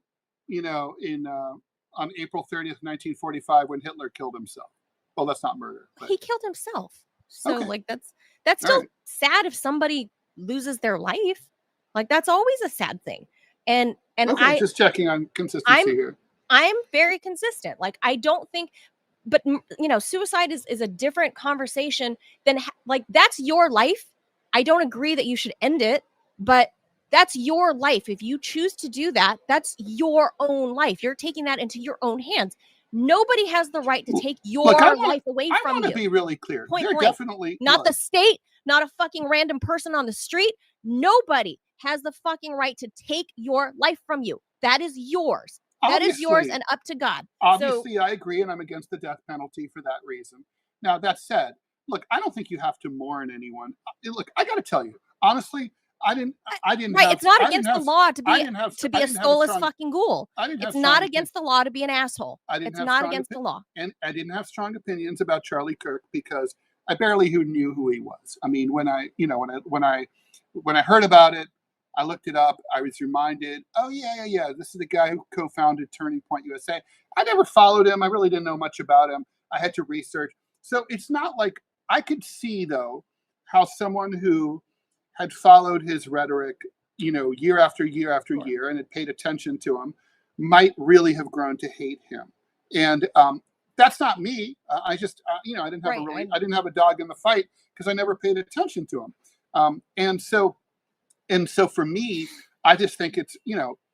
on April 30th, 1945, when Hitler killed himself. Well, that's not murder. But... He killed himself. So that's still sad if somebody loses their life. Like, that's always a sad thing. And okay, just checking on consistency here. I'm very consistent. Like, I don't think, but suicide is a different conversation than that's your life. I don't agree that you should end it, but that's your life. If you choose to do that, that's your own life. You're taking that into your own hands. Nobody has the right to take your life away from you. I want to be really clear. Point blank. Not the state, not a fucking random person on the street. Nobody has the fucking right to take your life from you. That is yours. That is yours and up to God. Obviously, I agree, and I'm against the death penalty for that reason. Now, that said, look, I don't think you have to mourn anyone. Look, I got to tell you, honestly, I didn't. Right, it's not against the law to be a soulless fucking ghoul. It's not against the law to be an asshole. It's not against the law. And I didn't have strong opinions about Charlie Kirk because I barely knew who he was. I mean, when I heard about it, I looked it up. I was reminded, oh yeah. This is the guy who co-founded Turning Point USA. I never followed him. I really didn't know much about him. I had to research. So it's not like I could see though how someone who had followed his rhetoric, year after year after year, and had paid attention to him, might really have grown to hate him. And that's not me. I just, I didn't have I didn't have a dog in the fight because I never paid attention to him. And so for me, I just think it's,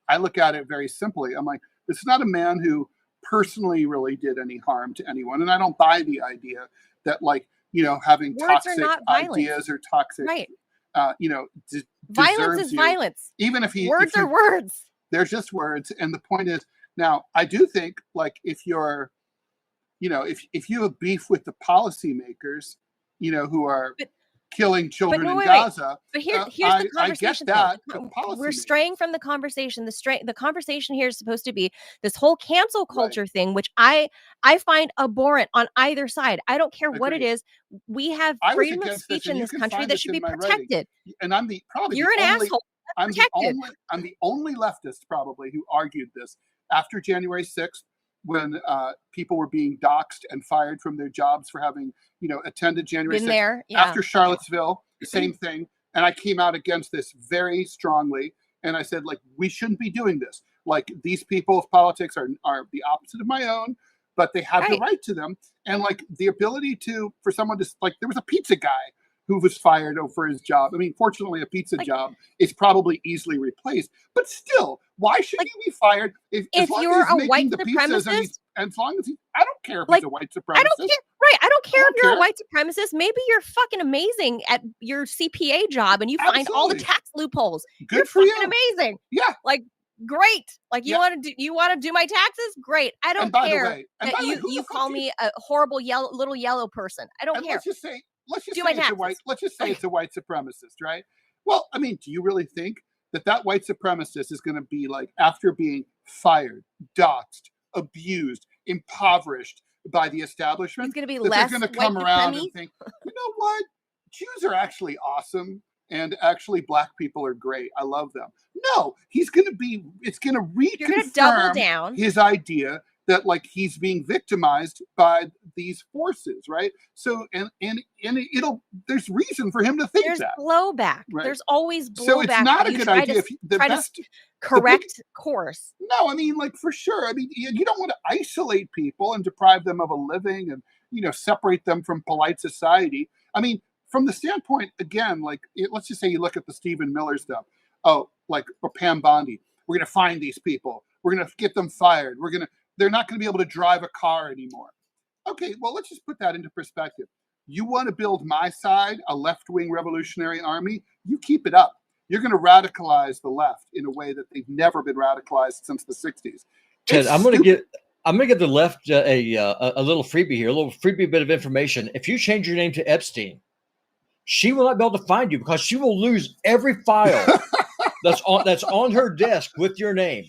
I look at it very simply. I'm like, this is not a man who personally really did any harm to anyone. And I don't buy the idea that, like, having words toxic ideas or toxic, violence is violence. Even if words are words. They're just words. And the point is, now I do think, like, if you're, if you have beef with the policymakers, who are killing children in Gaza. But here's the conversation. I get that. We're straying from the conversation. The conversation here is supposed to be this whole cancel culture thing, which I find abhorrent on either side. I don't care what it is. We have freedom of speech in this country that should be protected. And I'm you're an asshole. I'm the only leftist probably who argued this after January 6th. When people were being doxxed and fired from their jobs for having, attended January 6th. After Charlottesville, same thing. And I came out against this very strongly. And I said, like, we shouldn't be doing this. Like, these people's politics are the opposite of my own, but they have the right to them. And, like, the ability for someone to, like, there was a pizza guy who was fired for his job. I mean, fortunately, a pizza job is probably easily replaced. But still, why should he be fired? If you're a white supremacist, as long as I don't care if he's a white supremacist. I don't care. Right. I don't care if you're a white supremacist. Maybe you're fucking amazing at your CPA job and you find all the tax loopholes. Good for you. Fucking amazing. Yeah. Like, great. Like, you want to do my taxes? Great. I don't care that you call me a horrible little yellow person. I don't care. Let's just say it's a white supremacist, right? Well, I mean, do you really think that white supremacist is going to be, like, after being fired, doxxed, abused, impoverished by the establishment, he's going to be they're going to come around and think, you know what? Jews are actually awesome, and actually black people are great. I love them. No, it's going to reconfirm his idea that, like, he's being victimized by these forces, right? So, and there's reason for him to think that. There's blowback. Right? There's always blowback. So it's not a good idea. Correct course. No, I mean, like, for sure. I mean, you don't want to isolate people and deprive them of a living and, separate them from polite society. I mean, from the standpoint, again, like, let's just say you look at the Stephen Miller stuff. Oh, like, or Pam Bondi. We're going to find these people. We're going to get them fired. They're not going to be able to drive a car anymore. Okay, well, let's just put that into perspective. You want to build my side, a left-wing revolutionary army? You keep it up. You're going to radicalize the left in a way that they've never been radicalized since the 60s. Ted, I'm going to give the left a little freebie here, a little freebie bit of information. If you change your name to Epstein, she will not be able to find you because she will lose every file that's on her desk with your name.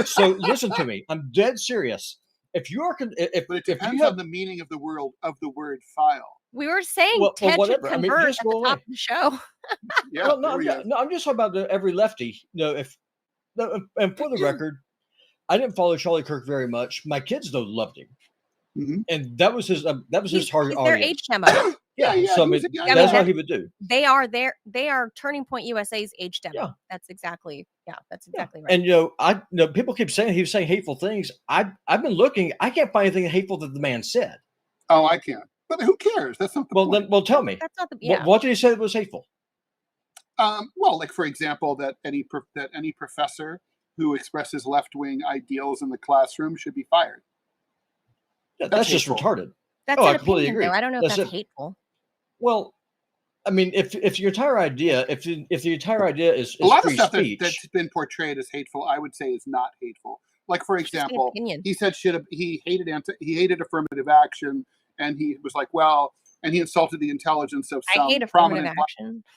So listen to me. I'm dead serious. But it depends on the meaning of the word file. We were saying Ted should convert at the top of the show. Yeah, I'm just talking about every lefty. And for the record, I didn't follow Charlie Kirk very much. My kids though loved him, and that was his target audience. Their age demo. Yeah. So that's what he would do. They are Turning Point USA's age demo. Yeah. That's exactly right. And people keep saying he was saying hateful things. I've been looking. I can't find anything hateful that the man said. Oh, I can't. But who cares? That's not the point. Well, tell me. That's not the what did he say that was hateful? Well, like, for example, that any professor who expresses left-wing ideals in the classroom should be fired. Yeah, that's just retarded. That's an opinion, though. I don't know if that's hateful. Well, I mean, if your entire idea, if the entire idea is a lot free of stuff speech, that's been portrayed as hateful, I would say is not hateful. Like, for example, he said he hated affirmative action, and he was like, and he insulted the intelligence of some prominent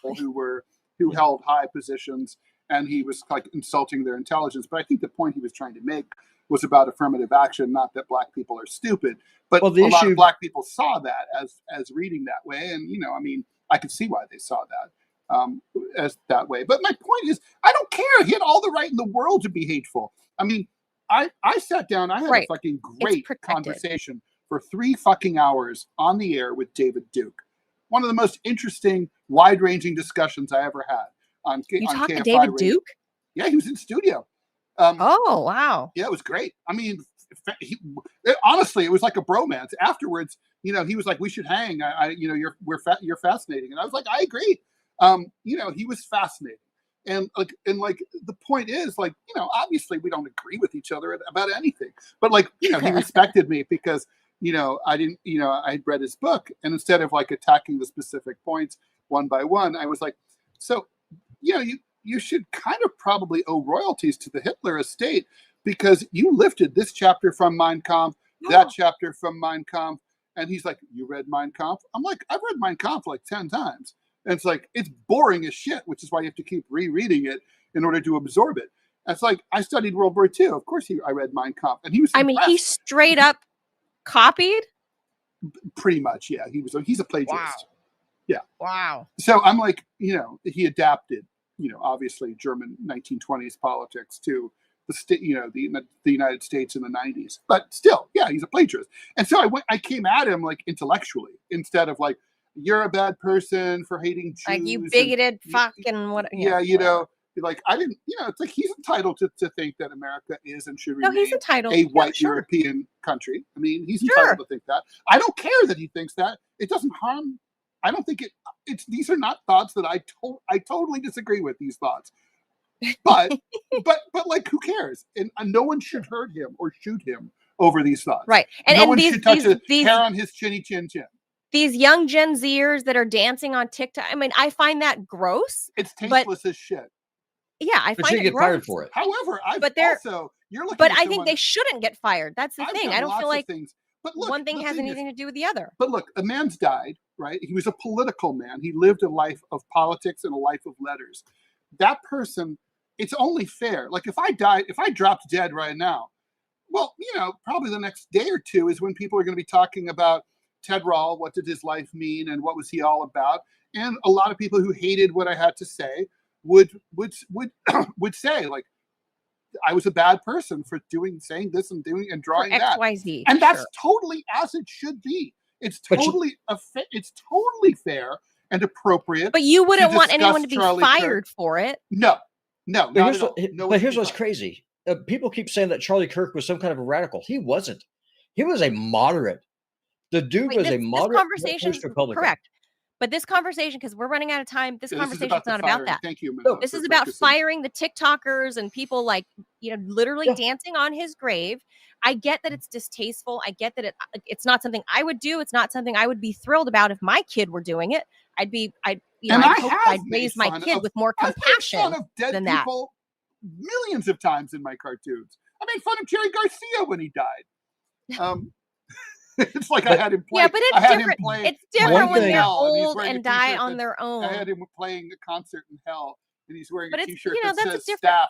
people who held high positions, and he was, like, insulting their intelligence. But I think the point he was trying to make was about affirmative action, not that black people are stupid. But a lot of black people saw that as reading that way, and I mean, I could see why they saw that as that way. But my point is, I don't care. He had all the right in the world to be hateful. I mean, I sat down. I had a fucking great conversation for 3 fucking hours on the air with David Duke. One of the most interesting, wide-ranging discussions I ever had on KFI to David Radio. Duke? Yeah, he was in studio. Oh, wow. Yeah, it was great. I mean, honestly, it was like a bromance. Afterwards, he was like, "We should hang." You're fascinating, and I was like, "I agree." He was fascinating, and the point is, obviously we don't agree with each other about anything, but he respected me because I didn't, I'd read his book, and instead of attacking the specific points one by one, I was like, so you should kind of probably owe royalties to the Hitler estate because you lifted this chapter from Mein Kampf, that chapter from Mein Kampf. And he's like, "You read Mein Kampf?" I'm like, "I've read Mein Kampf 10 times. And it's it's boring as shit, which is why you have to keep rereading it in order to absorb it. It's I studied World War II. Of course I read Mein Kampf. And he was impressed. He straight up copied? Pretty much, yeah. He's a plagiarist. Wow. Yeah. Wow. So I'm he adapted, obviously German 1920s politics to the United States in the 90s. But still, yeah, he's a plagiarist. And so I came at him intellectually instead of you're a bad person for hating Jews. You bigoted fucking what? Yeah, I didn't. It's he's entitled to think that America is and should remain he's entitled. A white European country. I mean, he's entitled to think that. I don't care that he thinks that. It doesn't harm. I don't think it's. These are not thoughts that I totally disagree with these thoughts. But who cares? And no one should hurt him or shoot him over these thoughts. Right. And no one should touch his hair on his chinny chin chin. These young Gen Zers that are dancing on TikTok. I mean, I find that gross. It's tasteless as shit. Yeah, I find it get gross. Fired for it. However, you're looking. But I think they shouldn't get fired. That's the thing. I don't feel like but look, one thing has anything to do with the other. But look, a man's died, right? He was a political man. He lived a life of politics and a life of letters. That person, it's only fair. If I dropped dead right now, well, probably the next day or two is when people are going to be talking about Ted Rall, what did his life mean, and what was he all about? And a lot of people who hated what I had to say would say I was a bad person for saying this and doing and drawing that. XYZ, and that's totally as it should be. It's totally it's totally fair and appropriate. But you wouldn't want anyone to be fired for it. No. But here's what's crazy. People keep saying that Charlie Kirk was some kind of a radical. He wasn't. He was a moderate. The dude was a moderate Republican. Correct. But this conversation, because we're running out of time, this conversation is not about that. Thank you. No, this is about firing the TikTokers and people literally dancing on his grave. I get that it's distasteful. I get that it's not something I would do. It's not something I would be thrilled about if my kid were doing it. I'd raise my kid with more compassion than that. Millions of times in my cartoons. I made fun of Jerry Garcia when he died. It's I had him play. Yeah, but it's different. It's different when they're old and die on their own. I had him playing a concert in hell, and he's wearing a T-shirt that says staff.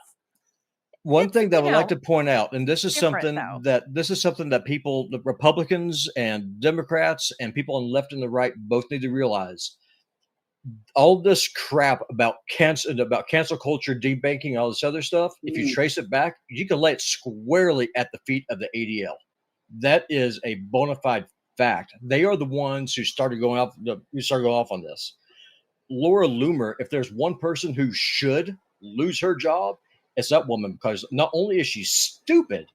One thing that I would like to point out, and this is something that people, the Republicans and Democrats and people on the left and the right both need to realize. All this crap about cancel culture, debanking, all this other stuff, if you trace it back, you can lay it squarely at the feet of the ADL. That is a bona fide fact. They are the ones who started going off on this. Laura Loomer, if there's one person who should lose her job, it's that woman, because not only is she stupid,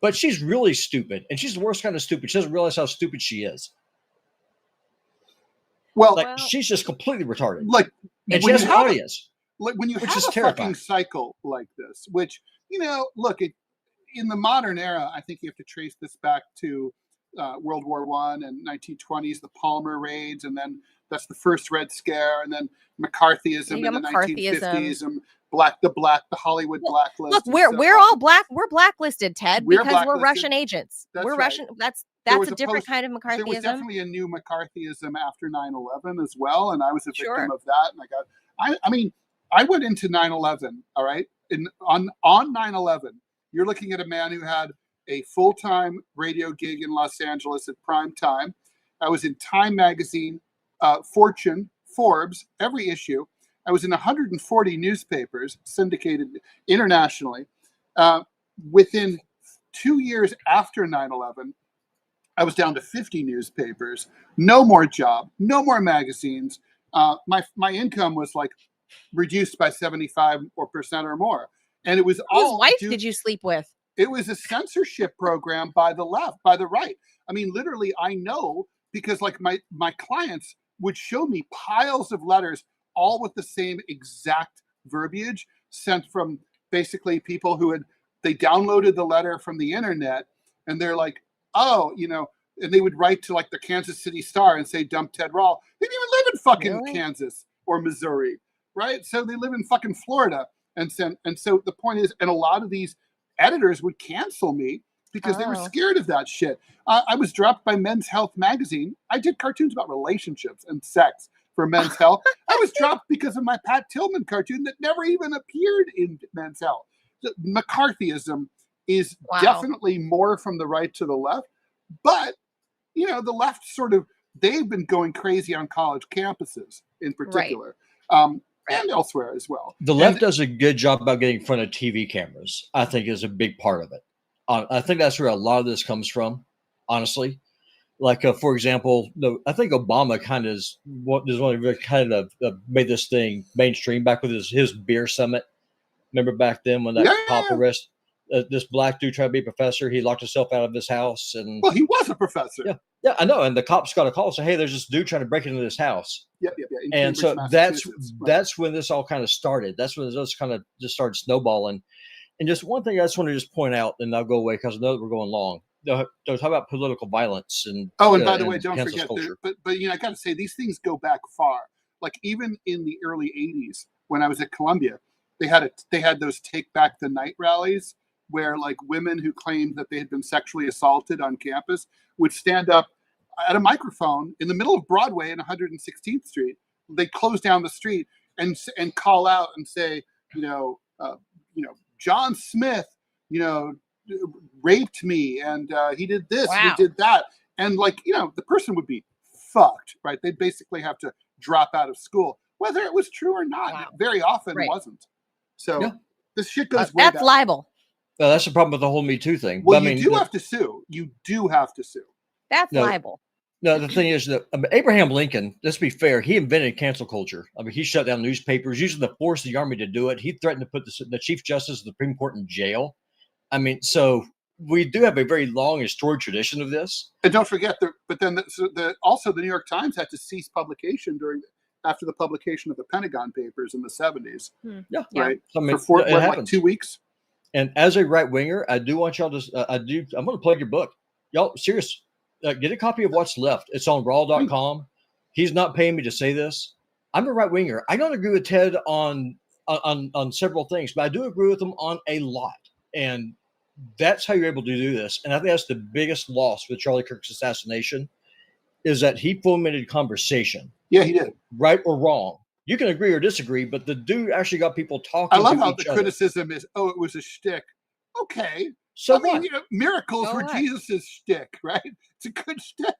but she's really stupid, and she's the worst kind of stupid. She doesn't realize how stupid she is. Well, she's just completely retarded. And she has an audience. When you have a fucking cycle like this, which look, in the modern era, I think you have to trace this back to World War I and 1920s, the Palmer raids, and then that's the first Red Scare, and then McCarthyism in the 1950s, and the Hollywood blacklist. Look, we're all black. We're blacklisted, Ted, because we're Russian agents. We're Russian. That's a different kind of McCarthyism. There was definitely a new McCarthyism after 9/11 as well, and I was a victim of that. And I went into 9/11. All right, on 9/11. You're looking at a man who had a full-time radio gig in Los Angeles at prime time. I was in Time magazine, Fortune, Forbes, every issue. I was in 140 newspapers syndicated internationally. Within 2 years after 9/11, I was down to 50 newspapers, no more job, no more magazines. My income was reduced by 75% or more. And it was all. Whose wife did you sleep with? It was a censorship program by the left, by the right. I mean, literally, I know because like my clients would show me piles of letters, all with the same exact verbiage sent from basically people who they downloaded the letter from the internet, and they're like, oh, and they would write to like the Kansas City Star and say, dump Ted Rall. They didn't even live in fucking Kansas or Missouri, right? So they live in fucking Florida. And so the point is, and a lot of these editors would cancel me because they were scared of that shit. I was dropped by Men's Health magazine. I did cartoons about relationships and sex for Men's Health. I was dropped because of my Pat Tillman cartoon that never even appeared in Men's Health. McCarthyism is definitely more from the right to the left, but the left they've been going crazy on college campuses in particular, and elsewhere as well. The left does a good job about getting in front of TV cameras, I think, is a big part of it. I think that's where a lot of this comes from, honestly. Like, for example, I think Obama kind of made this thing mainstream back with his beer summit. Remember back then when that cop arrested this black dude tried to be a professor? He locked himself out of his house. Well, he was a professor. Yeah, I know. And the cops got a call saying, hey, there's this dude trying to break into this house. And so that's when this all kind of started. That's when this kind of just started snowballing. And just one thing I just want to just point out, and I'll go away because I know that we're going long. Talk about political violence and and by the way, don't forget, but I got to say, these things go back far. Like even in the early '80s, when I was at Columbia, they had those Take Back the Night rallies where like women who claimed that they had been sexually assaulted on campus would stand up at a microphone in the middle of Broadway and 116th Street. They close down the street and call out and say, John Smith, raped me, and he did this, he did that, and the person would be fucked, right? They'd basically have to drop out of school, whether it was true or not. It very often wasn't. So this shit goes way back. That's libel. No, that's the problem with the whole Me Too thing. Well, you do have to sue. You do have to sue. That's libel. No, the thing is that Abraham Lincoln, let's be fair, he invented cancel culture. I mean, he shut down newspapers, using the force of the army to do it. He threatened to put the Chief Justice of the Supreme Court in jail. I mean, so we do have a very long and storied tradition of this. And don't forget, also the New York Times had to cease publication after the publication of the Pentagon Papers in the 70s. Yeah, right. I mean, for like 2 weeks. And as a right winger, I do want y'all to. I'm going to plug your book, y'all. Serious. Get a copy of What's Left. It's on raw.com. He's not paying me to say this. I'm a right winger. I don't agree with Ted on several things, but I do agree with him on a lot. And that's how you're able to do this. And I think that's the biggest loss with Charlie Kirk's assassination, is that he fomented conversation. Yeah, he did. Right or wrong. You can agree or disagree, but the dude actually got people talking. I love how the criticism is, it was a shtick. Okay. So what? Miracles were Jesus's shtick, right? It's a good shtick.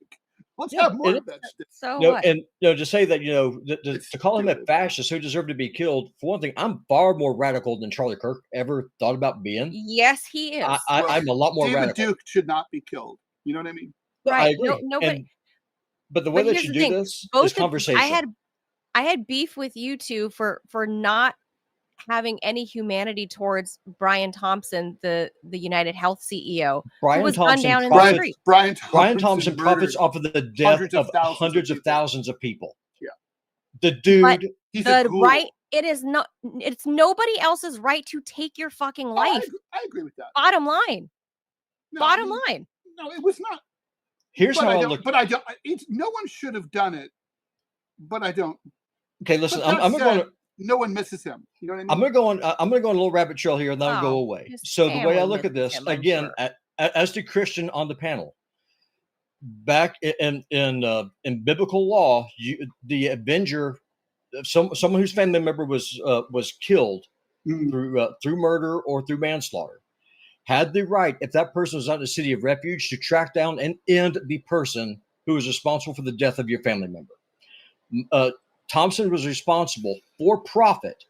Let's have more of that shtick. So what? And to say that, to call him a fascist who deserved to be killed, for one thing, I'm far more radical than Charlie Kirk ever thought about being. Yes, he is. I'm a lot more David radical. Duke should not be killed. You know what I mean? Right. I agree. But the way that you do this is conversation. I had beef with you two for not having any humanity towards Brian Thompson, the United Health CEO, Brian Thompson profits off of the death of hundreds of thousands of people. Yeah, the dude. He's a ghoul. Right. It's nobody else's right to take your fucking life. I agree with that. Bottom line. No, it was not. Here's how I look. But I don't. No one should have done it. But I don't. Okay, listen. I'm going to. No one misses him. You know what I mean? I'm going to go on a little rabbit trail here, and then I'll go away. So the way I look at this, again, as the Christian on the panel, back in biblical law, the avenger, someone whose family member was killed through murder or through manslaughter, had the right, if that person was not in a city of refuge, to track down and end the person who was responsible for the death of your family member. Thompson was responsible for profit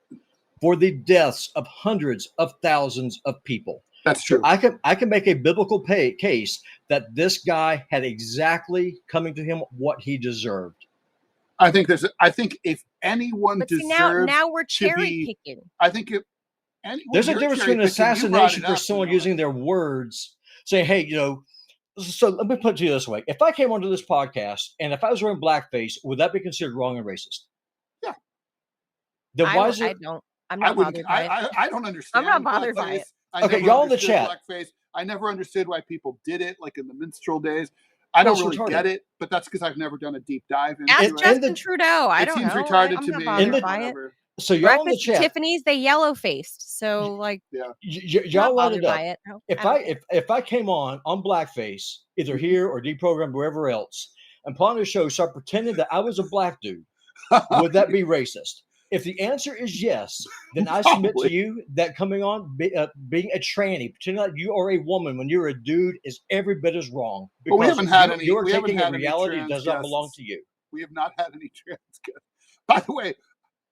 for the deaths of hundreds of thousands of people. That's true. I can make a biblical case that this guy had exactly coming to him what he deserved. I think if anyone deserves now we're cherry picking. I think There's a difference between assassination for someone using their words, saying, hey, so let me put it to you this way. If I came onto this podcast and if I was wearing blackface, would that be considered wrong and racist? Yeah. Then why is it? I'm not bothered by it. I don't understand. I'm not bothered by it. Okay, y'all in the chat. Blackface. I never understood why people did it, like in the minstrel days. I don't really get it, but that's because I've never done a deep dive into it. Ask Justin Trudeau. I don't know. It seems retarded to me. So y'all in the chat. Tiffany's, they yellow faced. So like, y'all light it up. If I came on blackface, either here or deprogrammed wherever else, and put on a show, start pretending that I was a black dude, would that be racist? If the answer is yes, then I submit to you that coming on, being a tranny, pretending like you are a woman when you're a dude, is every bit as wrong. But we haven't had any. You're taking a reality that does not belong to you. We have not had any trans guests. By the way,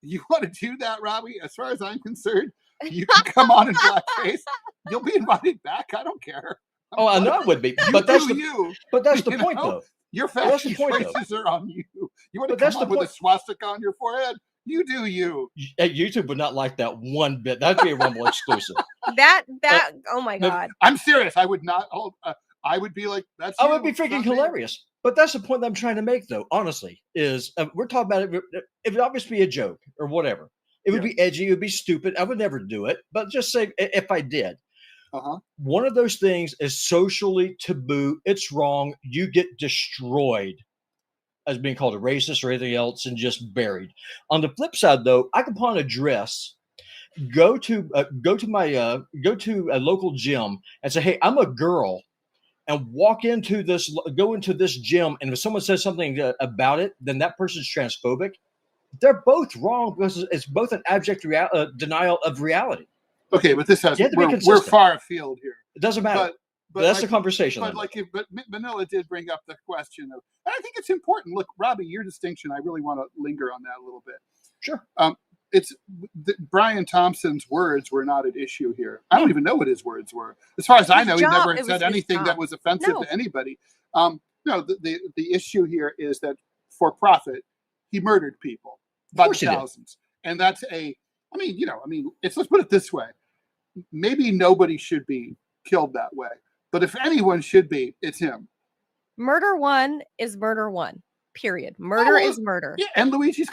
you want to do that, Robbie? As far as I'm concerned, you can come on in blackface. You'll be invited back. I don't care. I know I would be, but that's the point, though. Your fashion choices are on you. You want to come on with a swastika on your forehead? You do you. YouTube would not like that one bit. That'd be a Rumble exclusive. Oh my God. I'm serious. I would not. I would be like, that's. I would be freaking hilarious. But that's the point that I'm trying to make, though. Honestly, is we're talking about it. It would obviously be a joke or whatever. It would be edgy. It would be stupid. I would never do it. But just say if I did. One of those things is socially taboo. It's wrong. You get destroyed as being called a racist or anything else and just buried. On the flip side, though, I can put on a dress, go to a local gym and say, hey, I'm a girl, and go into this gym, and if someone says something about it, then that person's transphobic. They're both wrong because it's both an abject denial of reality. Okay, but we're far afield here. It doesn't matter. But that's the conversation. But Manila did bring up the question of, and I think it's important. Look, Robbie, your distinction, I really want to linger on that a little bit. Sure. It's Brian Thompson's words were not at issue here. I don't even know what his words were. As far as I know, he never said anything that was offensive to anybody. No, the issue here is that for profit, he murdered people by the thousands, and that's let's put it this way: maybe nobody should be killed that way. But if anyone should be, it's him. Murder one is murder one. Period. Murder is murder. Yeah, and Luigi's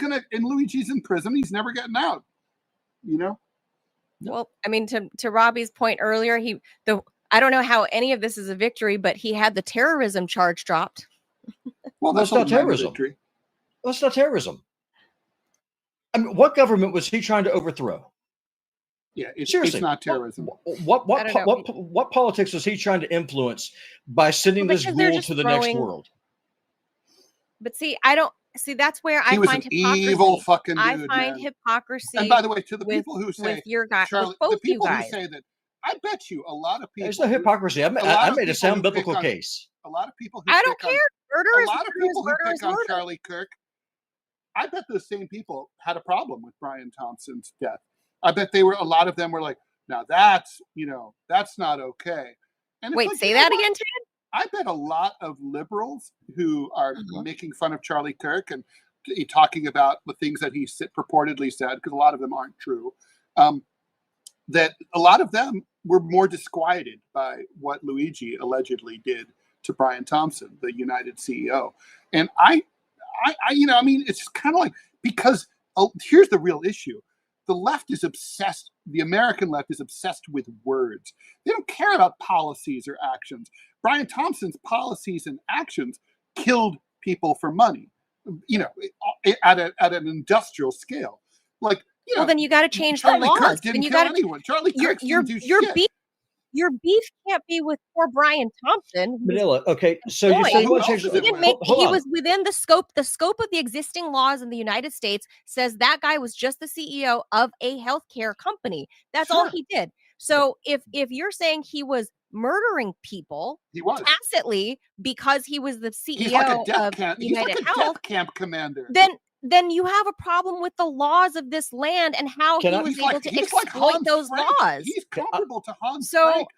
in prison. He's never getting out. Well, I mean, to Robbie's point earlier, I don't know how any of this is a victory, but he had the terrorism charge dropped. Well, that's not terrorism. That's not terrorism. I mean, what government was he trying to overthrow? Yeah, it's not terrorism. What politics was he trying to influence by sending this rule to the next world? But that's where I find hypocrisy. Evil fucking dude, I find hypocrisy. And by the way, to the people who say, Charlie, the people who say that, I bet you a lot of people. There's no hypocrisy. I made a sound biblical case. A lot of people who I don't care. A lot of people who pick on Charlie Kirk, I bet those same people had a problem with Brian Thompson's death. I bet a lot of them were like, now that's not okay. And wait, say that again, Ted? I bet a lot of liberals who are making fun of Charlie Kirk and talking about the things that he purportedly said, because a lot of them aren't true, that a lot of them were more disquieted by what Luigi allegedly did to Brian Thompson, the United CEO. And it's kind of like, because here's the real issue. The left is obsessed, the American left is obsessed with words. They don't care about policies or actions. Brian Thompson's policies and actions killed people for money, at an industrial scale. Well, then you got to change the laws. Kirk didn't kill anyone. Charlie Kirk didn't do shit. Your beef can't be with poor Brian Thompson. Manila, okay. So you say you want to change he was within the scope. The scope of the existing laws in the United States says that guy was just the CEO of a healthcare company. That's all he did. So if you're saying he was murdering people tacitly because he was the CEO of United Health camp commander, then you have a problem with the laws of this land and how he was able to exploit those laws. He's comparable to Hans Frank.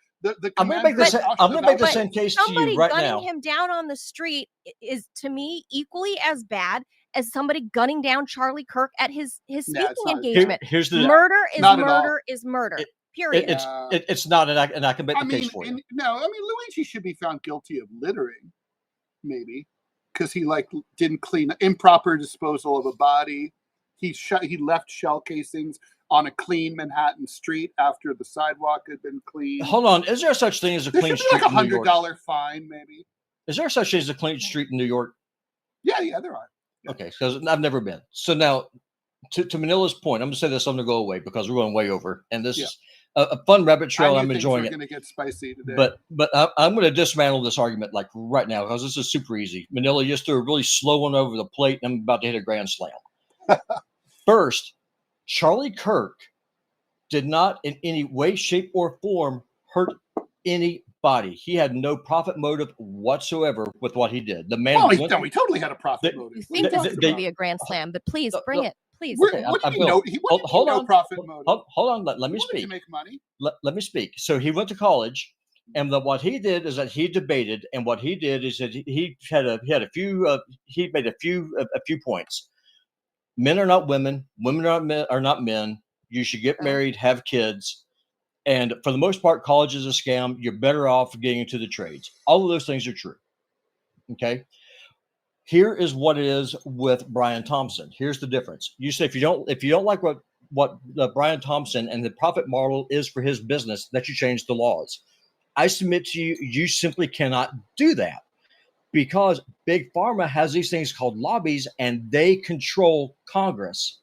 I'm going to make the same case to you right now. Somebody gunning him down on the street is, to me, equally as bad as somebody gunning down Charlie Kirk at his speaking engagement. Here's the murder is murder is murder. Period. It's not, and I can make the case for you. No, I mean, Luigi should be found guilty of littering, maybe, because he didn't clean improper disposal of a body. He left shell casings on a clean Manhattan street after the sidewalk had been cleaned. Hold on, is there such thing as a clean street? Like $100 fine, maybe. Is there such thing as a clean street in New York? Yeah, there are. Yeah. Okay, because I've never been. So now, to Manila's point, I'm going to say this. I'm going to go away because we're going way over, and this is a fun rabbit trail. I'm enjoying it. Going to get spicy today. But I'm going to dismantle this argument like right now because this is super easy. Manila just threw a really slow one over the plate, and I'm about to hit a grand slam. First, Charlie Kirk did not in any way, shape, or form hurt anybody. He had no profit motive whatsoever with what he did. The man. He totally had a profit motive. You think this would be a grand slam, but please bring it. Please. What do you know? Hold on. Profit motive. Hold on. Let me speak. To make money. Let me speak. So he went to college, and what he did is that he debated, and what he did is that he made a few points. Men are not women. Women are not men. You should get married, have kids. And for the most part, college is a scam. You're better off getting into the trades. All of those things are true. Okay. Here is what it is with Brian Thompson. Here's the difference. You say if you don't like what Brian Thompson and the profit model is for his business, that you change the laws. I submit to you, you simply cannot do that because Big Pharma has these things called lobbies, and they control Congress.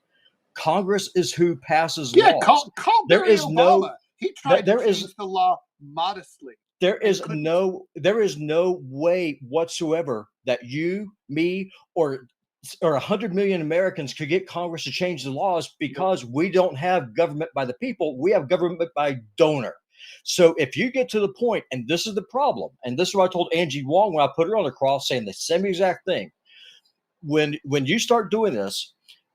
Congress is who passes laws. Call Barry Obama. He tried to change the law modestly. There is no way whatsoever that you, me, or 100 million Americans could get Congress to change the laws because we don't have government by the people. We have government by donor. So if you get to the point, and this is the problem, and this is what I told Angie Wong when I put her on the cross, saying the same exact thing. When you start doing this,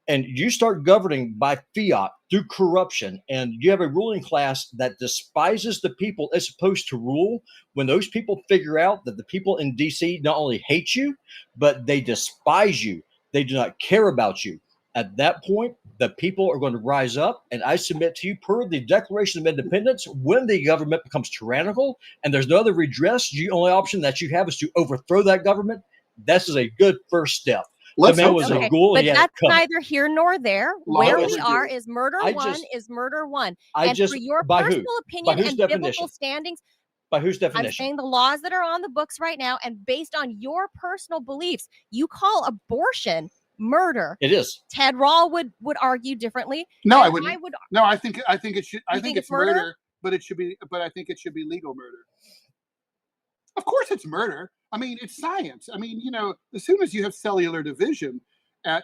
and you start governing by fiat through corruption, and you have a ruling class that despises the people it's supposed to rule, when those people figure out that the people in D.C. not only hate you, but they despise you, they do not care about you, at that point, the people are going to rise up. And I submit to you, per the Declaration of Independence, when the government becomes tyrannical and there's no other redress, the only option that you have is to overthrow that government. This is a good first step. The man was a ghoul, but that's neither here nor there. Where we are is murder one. And for your personal opinion and biblical standings, by whose definition? I'm saying the laws that are on the books right now, and based on your personal beliefs, you call abortion murder. It is. Ted Rall would argue differently. No, I wouldn't. No, I think it should. I think it's murder, but it should be. But I think it should be legal murder. Of course, it's murder. I mean, it's science. I mean, as soon as you have cellular division,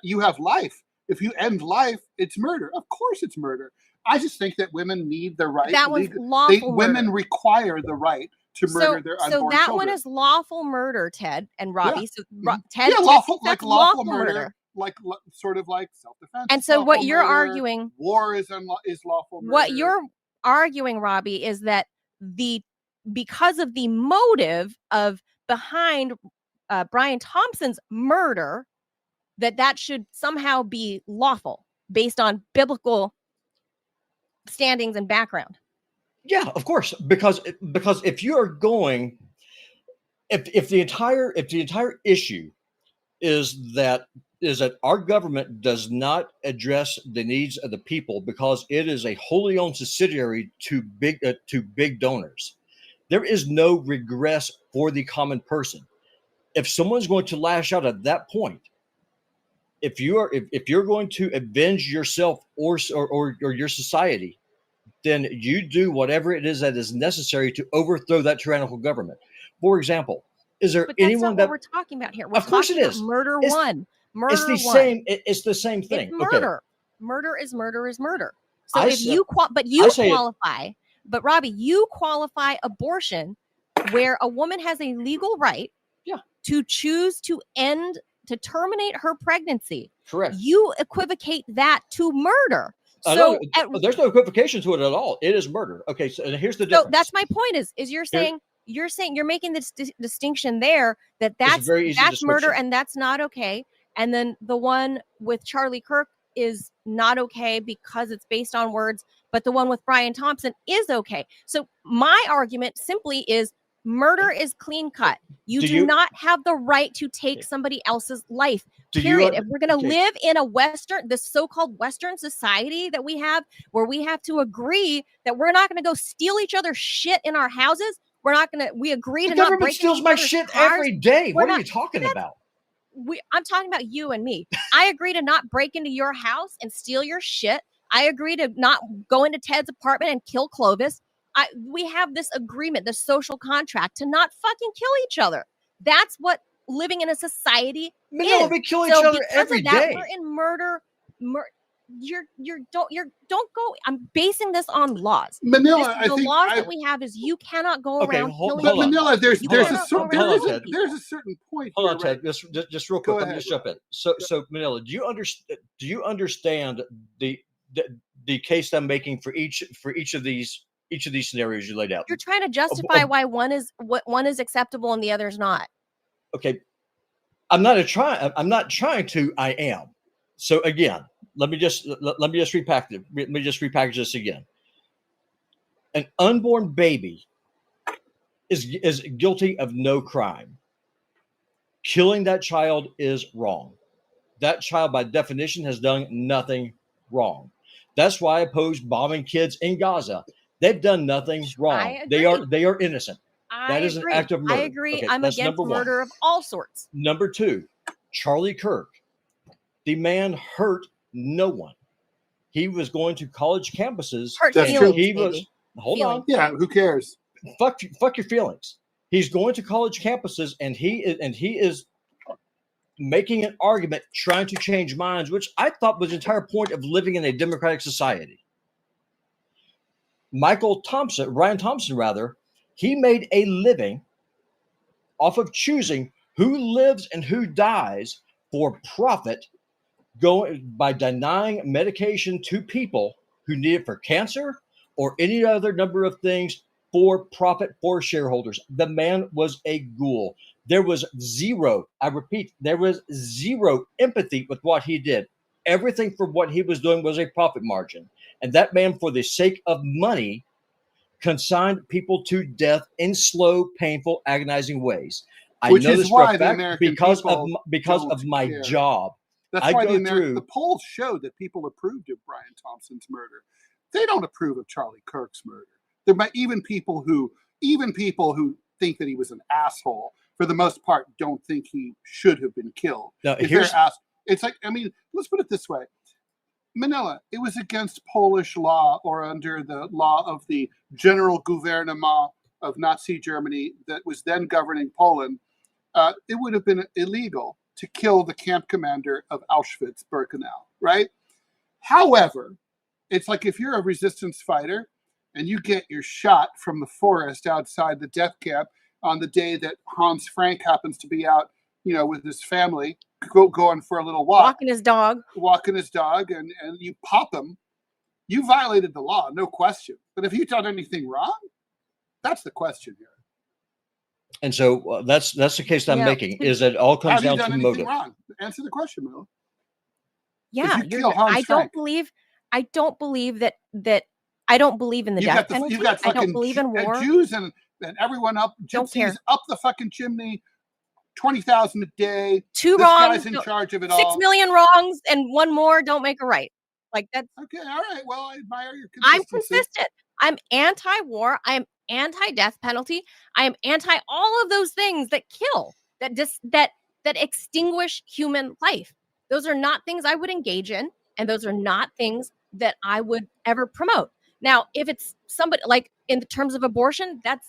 you have life. If you end life, it's murder. Of course, it's murder. I just think that women need the right. That was lawful. Women require the right to murder their unborn children. So that one is lawful murder, Ted and Robbie. Yeah. So Ted, lawful murder. Like sort of like self-defense. And so what you're arguing, war is lawful murder. What you're arguing, Robbie, is that because of the motive of behind Brian Thompson's murder, that should somehow be lawful based on biblical standings and background. Yeah, of course, because if you are going, if the entire issue is that our government does not address the needs of the people because it is a wholly owned subsidiary to big donors, there is no regress for the common person. If someone's going to lash out at that point, if you're going to avenge yourself or your society, then you do whatever it is that is necessary to overthrow that tyrannical government. For example, is there anyone that we're talking about here? Of course, it is murder. It's the same. It's the same thing. It's murder. Okay. Murder is murder. So you qualify. But Robbie, you qualify abortion where a woman has a legal right to choose to terminate her pregnancy. Correct. You equivocate that to murder. So there's no equivocation to it at all. It is murder. Okay, so here's the difference. So that's my point is you're saying you're making this distinction there that's murder and that's not okay. And then the one with Charlie Kirk is not okay because it's based on words, but the one with Brian Thompson is okay. So my argument simply is murder is clean cut. You do not have the right to take somebody else's life. Period. If we're going to live in this so-called Western society that we have, where we have to agree that we're not going to go steal each other's shit in our houses, we agree to not break. The government steals my shit every day. What are you talking about? I'm talking about you and me. I agree to not break into your house and steal your shit. I agree to not go into Ted's apartment and kill Clovis. We have this agreement, this social contract to not fucking kill each other. That's what living in a society is. We kill each other every day. We're in murder. Don't go. I'm basing this on laws. Manila, the laws that we have is you cannot go around killing. But Manila, there's a certain point. Hold on, Ted. Just real quick. Let me just jump in. So Manila, do you understand the case I'm making for each of these scenarios you laid out? You're trying to justify why one is acceptable and the other is not. Okay, I'm not trying to. I am. So again, let me just repackage this again. An unborn baby is guilty of no crime. Killing that child is wrong. That child, by definition, has done nothing wrong. That's why I oppose bombing kids in Gaza. They've done nothing wrong. They are innocent. That is an act of murder. I agree. Okay, I'm against murder of all sorts. Number two, Charlie Kirk. The man hurt no one. He was going to college campuses. Hold on. Yeah, who cares? Fuck your feelings. He's going to college campuses and he is making an argument, trying to change minds, which I thought was the entire point of living in a democratic society. Ryan Thompson, he made a living off of choosing who lives and who dies for profit, by denying medication to people who need it for cancer or any other number of things for profit for shareholders. The man was a ghoul. There was zero empathy with what he did. Everything for what he was doing was a profit margin. And that man, for the sake of money, consigned people to death in slow, painful, agonizing ways. Which I know this for a fact because of my job. That's why the polls showed that people approved of Brian Thompson's murder. They don't approve of Charlie Kirk's murder. There might even people who think that he was an asshole, for the most part, don't think he should have been killed. Now, it's like, let's put it this way. Manila, it was against Polish law, or under the law of the General Gouvernement of Nazi Germany that was then governing Poland. It would have been illegal to kill the camp commander of Auschwitz-Birkenau, right? However, it's like if you're a resistance fighter and you get your shot from the forest outside the death camp on the day that Hans Frank happens to be out, with his family, going for a little walk. Walking his dog, and you pop him, you violated the law, no question. But if you've done anything wrong, that's the question here. And so that's the case that I'm making, is that it all comes down to motive. Wrong? Answer the question, Mel. Yeah, I don't believe that I don't believe in the death penalty. I don't believe in war. Jews and everyone up, gypsies up the fucking chimney, 20,000 a day. Two this wrongs, guy's in charge of it 6 million wrongs, and one more don't make a right. Like that's okay. All right. Well, I admire your consistency. I'm consistent. I'm anti-war. I'm anti-death penalty. I am anti all of those things that kill, that extinguish human life. Those are not things I would engage in, and those are not things that I would ever promote. Now, if it's somebody like in terms of abortion, that's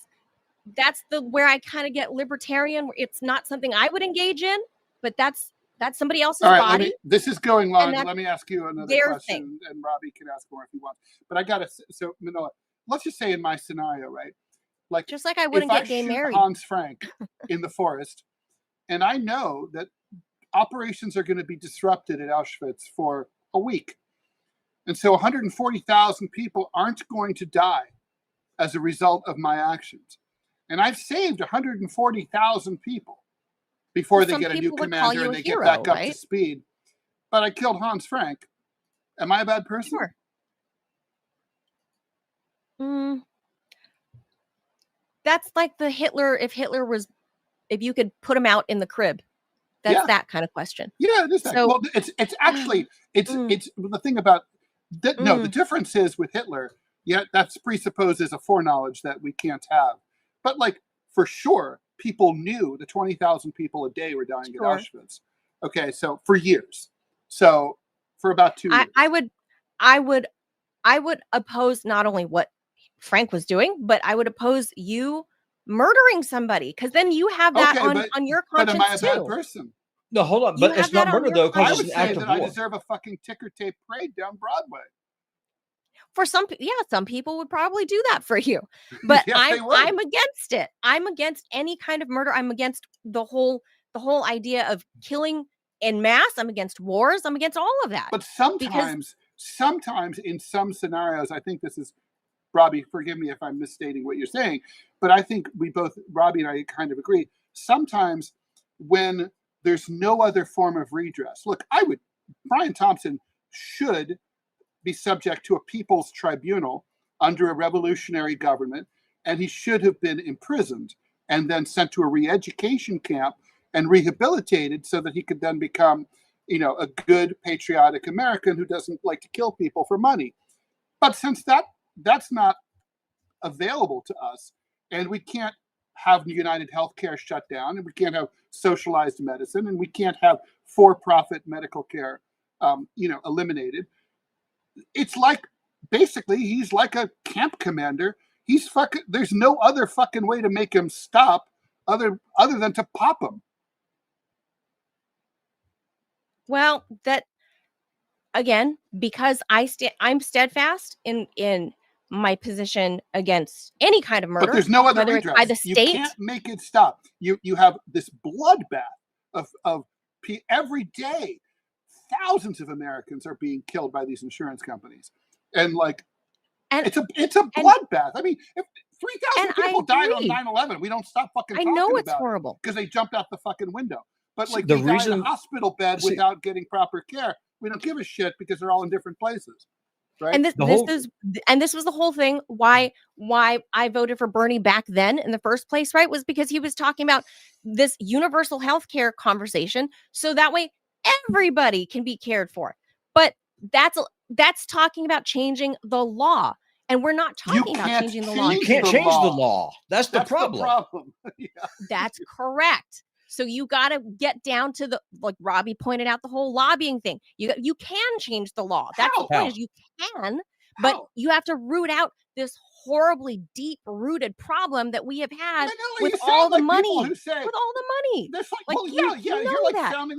where I kind of get libertarian. Where it's not something I would engage in, but that's somebody else's body. This is going long. Let me ask you another question, and Robbie can ask more if he wants. But I got to. So, Manila, let's just say in my scenario, right? Like, just like I wouldn't get gay married. Hans Frank in the forest, and I know that operations are going to be disrupted at Auschwitz for a week. And so 140,000 people aren't going to die as a result of my actions. And I've saved 140,000 people. before they get a new commander and they get back up to speed. But I killed Hans Frank. Am I a bad person? Sure. That's like the Hitler. If you could put him out in the crib, that's that kind of question. Yeah, it is that. So, well, it's actually it's the thing about that. No, the difference is with Hitler. Yeah, that presupposes a foreknowledge that we can't have. But like for sure, people knew the 20,000 people a day were dying at Auschwitz. Okay, so for years. So for about 2 years. I would oppose not only what Frank was doing, but I would oppose you murdering somebody, because then you have that on your conscience. But am I a bad person? No, hold on. But it's not murder though, because it's an act of war. I deserve a fucking ticker tape parade down Broadway. For some people would probably do that for you, but I'm against it. I'm against any kind of murder. I'm against the whole idea of killing en masse. I'm against wars. I'm against all of that. But sometimes in some scenarios, I think this is, Robbie, forgive me if I'm misstating what you're saying, but I think Robbie and I kind of agree. Sometimes when there's no other form of redress, look, Brian Thompson should be subject to a people's tribunal under a revolutionary government, and he should have been imprisoned and then sent to a re-education camp and rehabilitated so that he could then become, a good patriotic American who doesn't like to kill people for money. But since that's not available to us, and we can't have United Healthcare shut down, and we can't have socialized medicine, and we can't have for-profit medical care, eliminated. It's like, basically, he's like a camp commander. There's no other fucking way to make him stop other than to pop him. Well, that, again, because I'm steadfast in my position against any kind of murder. But there's no other redress. By the state. You can't make it stop. You have this bloodbath of every day. Thousands of Americans are being killed by these insurance companies, and it's a bloodbath. I mean, if 3,000 people died on 9/11, we don't stop fucking talking about it. I know it's horrible because they jumped out the fucking window. But they died in a hospital bed without getting proper care. We don't give a shit because they're all in different places. Right? And this was the whole thing. Why I voted for Bernie back then in the first place, right? Was because he was talking about this universal health care conversation, so that way everybody can be cared for. But that's talking about changing the law, and we're not talking about changing the law. You can't change the law. That's the problem. Yeah. That's correct. So you got to get down to like Robbie pointed out, the whole lobbying thing. You can change the law. That's the point. Is you can, but you have to root out this horribly deep-rooted problem that we have had with all the money. With all the money.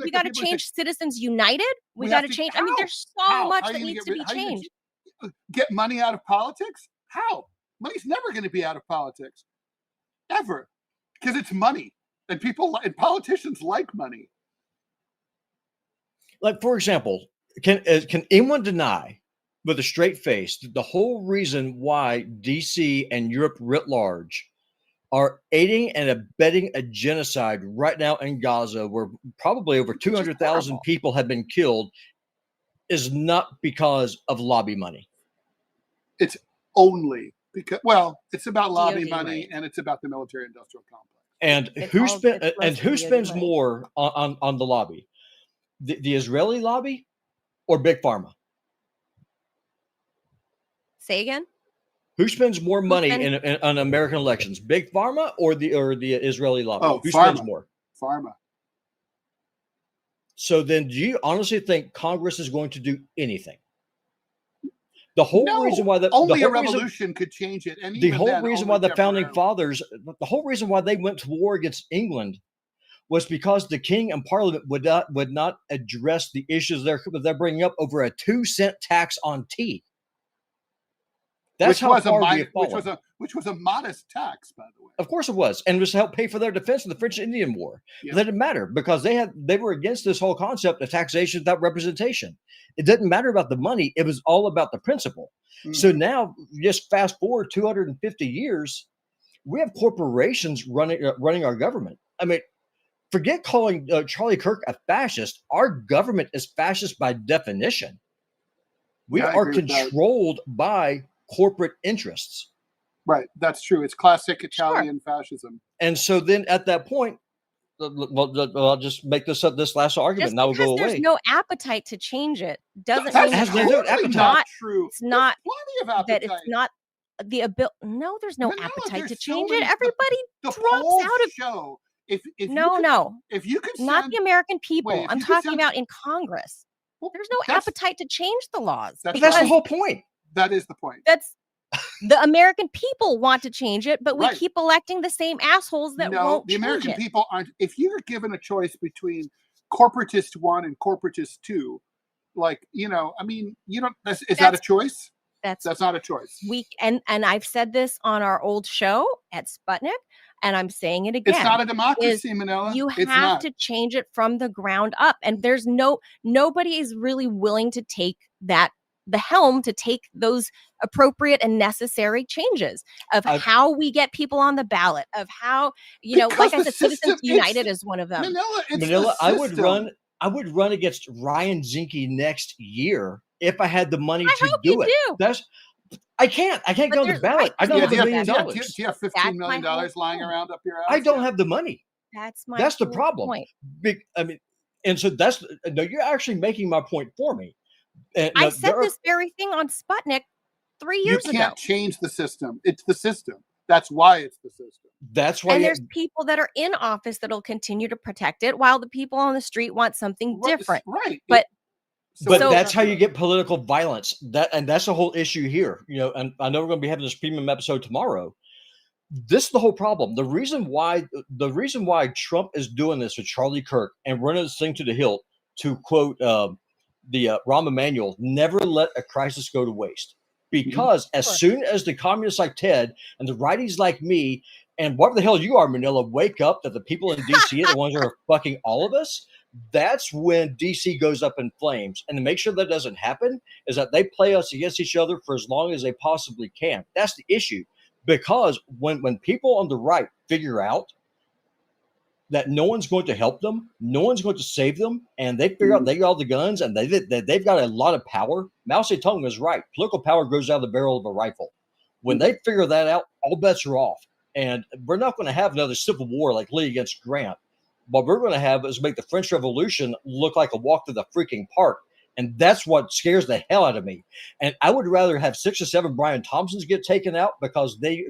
We got to change Citizens United. We got to change. I mean, there's so much that needs to be changed. Get money out of politics? How? Money's never going to be out of politics. Ever. Because it's money. And politicians like money. Like, for example, can anyone deny with a straight face that the whole reason why DC and Europe writ large are aiding and abetting a genocide right now in Gaza, where probably over 200,000 people have been killed, is not because of lobby money? It's only because, it's about lobby money, and it's about the military-industrial complex. And who spends more on the lobby? The Israeli lobby or Big Pharma? Say again? Who spends more money on American elections? Big Pharma or the Israeli lobby? Oh, who spends more? Pharma. So then, do you honestly think Congress is going to do anything? The whole reason why a revolution could change it. And the whole reason why the founding fathers, the whole reason why they went to war against England, was because the king and parliament would not address the issues they're bringing up over a 2-cent tax on tea. That's which was a modest tax, by the way. Of course it was, and it was to help pay for their defense in the French Indian War. Yeah. That didn't matter because they were against this whole concept of taxation without representation. It didn't matter about the money; it was all about the principle. Mm-hmm. So now, just fast forward 250 years, we have corporations running our government. I mean, forget calling Charlie Kirk a fascist. Our government is fascist by definition. We are controlled by corporate interests. Right. That's true. It's classic Italian fascism. And so then at that point, I'll just make this last argument. Now we'll go away. There's no appetite to change it. Doesn't mean has totally not true. It's not plenty of appetite. That it's not the ability. No, there's no appetite to change it. Everybody drops out of show. If you could send, not the American people. I'm talking about in Congress. Well, there's no appetite to change the laws. That's the whole point. That is the point. That's the American people want to change it, but we keep electing the same assholes that won't change it. The American people aren't. If you're given a choice between corporatist 1 and corporatist 2, like, you don't. Is that a choice? That's not a choice. And I've said this on our old show at Sputnik, and I'm saying it again. It's not a democracy, Manila. You have to change it from the ground up, and there's nobody is really willing to take the helm to take those appropriate and necessary changes of how we get people on the ballot, of how, like I said, Citizens United is one of them. Manila, I would run against Ryan Zinke next year if I had the money to do it. I can't go on the ballot. I don't have $1 million. Do you have $15 million lying around up your ass? I don't have the money. That's the problem. Point. And so you're actually making my point for me. I said this very thing on Sputnik 3 years ago. You can't change the system. It's the system. That's why it's the system. That's why. And there's people that are in office that'll continue to protect it, while the people on the street want something different. Right. But that's how you get political violence. That's the whole issue here. And I know we're going to be having this premium episode tomorrow. This is the whole problem. The reason why Trump is doing this with Charlie Kirk and running this thing to the hilt, to quote the Rahm Emanuel, never let a crisis go to waste. Because as soon as the communists like Ted and the righties like me and whatever the hell you are, Manila, wake up that the people in D.C. are the ones that are fucking all of us, that's when D.C. goes up in flames. And to make sure that doesn't happen is that they play us against each other for as long as they possibly can. That's the issue. Because when people on the right figure out that no one's going to help them, no one's going to save them, and they figure out they got all the guns and they've got a lot of power. Mao Zedong is right. Political power grows out of the barrel of a rifle. When they figure that out, all bets are off. And we're not going to have another civil war like Lee against Grant. What we're going to have is make the French Revolution look like a walk through the freaking park. And that's what scares the hell out of me. And I would rather have 6 or 7 Brian Thompsons get taken out because they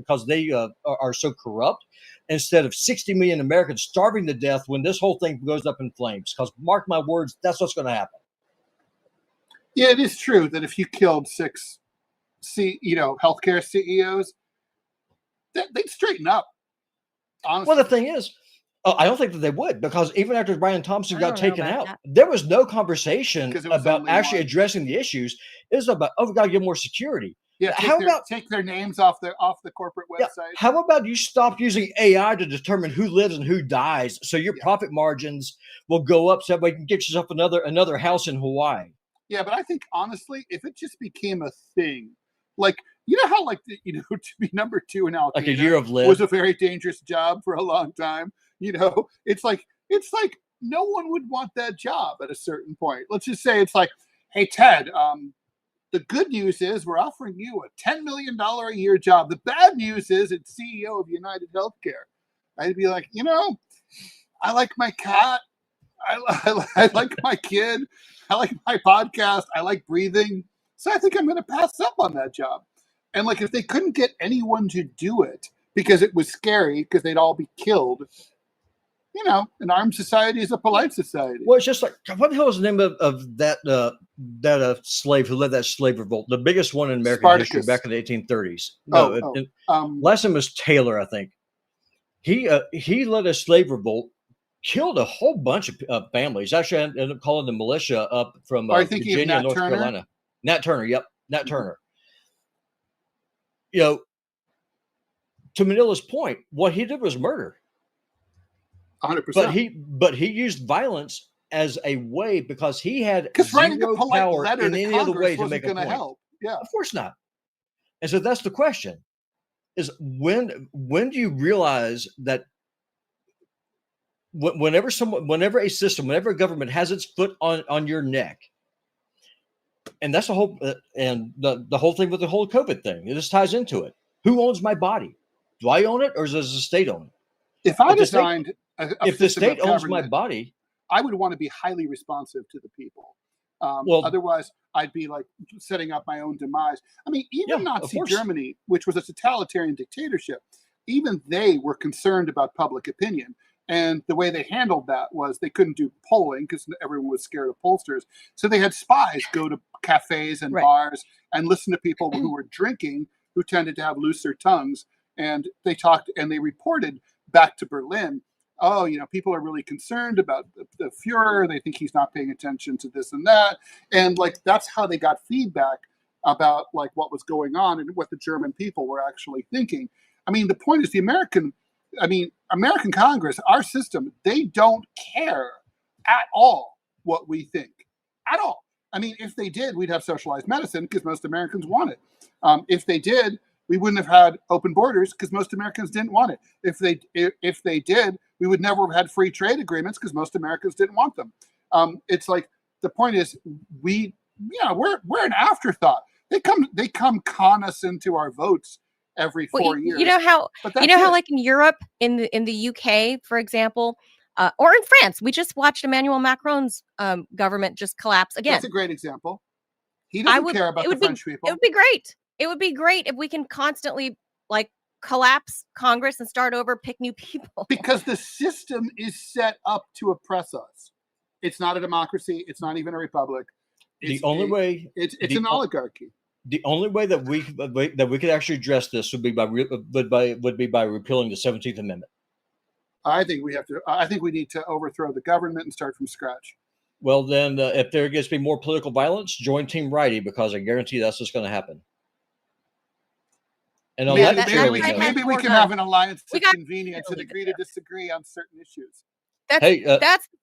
are so corrupt, instead of 60 million Americans starving to death when this whole thing goes up in flames. Because mark my words, that's what's going to happen. Yeah, it is true that if you killed 6, healthcare CEOs, they'd straighten up. Honestly. Well, the thing is, I don't think that they would, because even after Brian Thompson got taken out, there was no conversation about actually addressing the issues. It was about, we got to get more security. Yeah, take their names off the corporate website. Yeah. How about you stop using AI to determine who lives and who dies, so your profit margins will go up, so that way you can get yourself another house in Hawaii. Yeah, but I think honestly, if it just became a thing, like how to be number 2 in Al Qaeda, like a year of live, was a very dangerous job for a long time. It's like no one would want that job at a certain point. Let's just say it's like, hey Ted, the good news is we're offering you a $10 million a year job. The bad news is it's CEO of United Healthcare. I'd be like, I like my cat. I like my kid. I like my podcast. I like breathing. So I think I'm going to pass up on that job. And like, if they couldn't get anyone to do it because it was scary, because they'd all be killed, an armed society is a polite society. Well, it's just like, what the hell is the name of that slave who led that slave revolt? The biggest one in American history back in the 1830s. Last name was Taylor, I think. He led a slave revolt, killed a whole bunch of families. Actually, I ended up calling the militia up from Virginia, North Carolina. Nat Turner, yep, Nat Turner. To Manila's point, what he did was murder. 100%. But he used violence as a way, because he had zero power in any other way to make a point. Help. Yeah, of course not. And so that's the question: is when do you realize that whenever a system, whenever a government has its foot on your neck, and that's the whole and the whole thing with the whole COVID thing, it just ties into it. Who owns my body? Do I own it, or does the state own it? If the state owns my body, I would want to be highly responsive to the people. Otherwise, I'd be like setting up my own demise. I mean, even Nazi Germany, which was a totalitarian dictatorship, even they were concerned about public opinion. And the way they handled that was they couldn't do polling because everyone was scared of pollsters. So they had spies go to cafes and bars and listen to people who were drinking, who tended to have looser tongues. And they talked and they reported back to Berlin, oh, people are really concerned about the Fuhrer. They think he's not paying attention to this and that. And like, that's how they got feedback about like what was going on and what the German people were actually thinking. I mean, the point is American Congress, our system, they don't care at all what we think at all. I mean, if they did, we'd have socialized medicine because most Americans want it. If they did, we wouldn't have had open borders because most Americans didn't want it. If they did, we would never have had free trade agreements because most Americans didn't want them. It's like the point is we're an afterthought. They come con us into our votes every 4 years. You know how like in Europe, in the UK, for example, or in France, we just watched Emmanuel Macron's government just collapse again. That's a great example. He doesn't care about the French people. It would be great. It would be great if we can constantly like collapse Congress and start over, pick new people. Because the system is set up to oppress us. It's not a democracy. It's not even a republic. It's an oligarchy. The only way that we could actually address this would be by repealing the 17th Amendment. I think we need to overthrow the government and start from scratch. Well, then, if there gets to be more political violence, join Team Righty, because I guarantee that's what's going to happen. And maybe we can have an alliance of convenience and agree to disagree on certain issues. That's the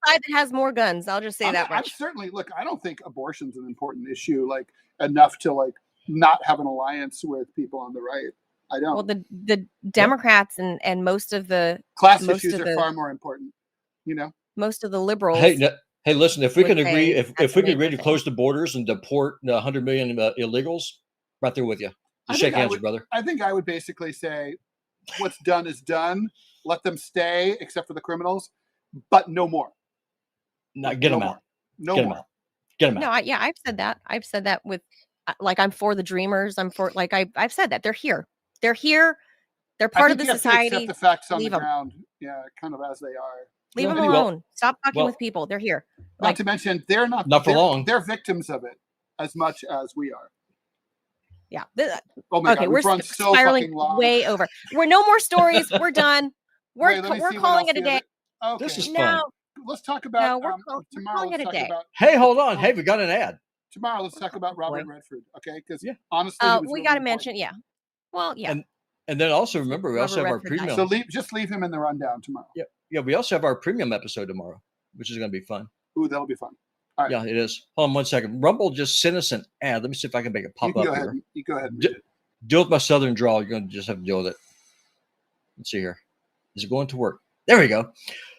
side that has more guns. I'll just say that much. I don't think abortion's an important issue, like enough to like not have an alliance with people on the right. I don't. Well, the Democrats and most of the class issues are far more important. Most of the liberals. Hey, listen. If we can agree, if we can agree to close the borders and deport 100 million illegals, right there with you. Just shake hands, brother. I think I would basically say, what's done is done. Let them stay, except for the criminals, but no more. Get them out. Get them out. No, I've said that. I've said that with, like, I'm for the dreamers. I'm for, like, I've said that. They're here. They're here. They're part of the society. Accept the facts on the ground. Yeah, kind of as they are. Leave them alone. Stop talking with people. They're here. Not to mention, they're not for long. They're victims of it as much as we are. Yeah. Oh my God, we're spiraling way over. We're no more stories. We're done. We're calling it a day. Okay. This is fun. Let's talk about tomorrow. Let's talk about hey, hold on. Hey, we got an ad. Tomorrow, let's talk about Robert Redford. Okay, because honestly, we got to mention. Yeah. Well, yeah. And then also remember, we also have our premium. So just leave him in the rundown tomorrow. Yeah. We also have our premium episode tomorrow, which is going to be fun. Ooh, that'll be fun. All right. Yeah, it is. Hold on 1 second. Rumble just sent us an ad. Let me see if I can make it pop up here. You go ahead. Deal with my southern drawl. You're going to just have to deal with it. Let's see here. Is it going to work? There we go.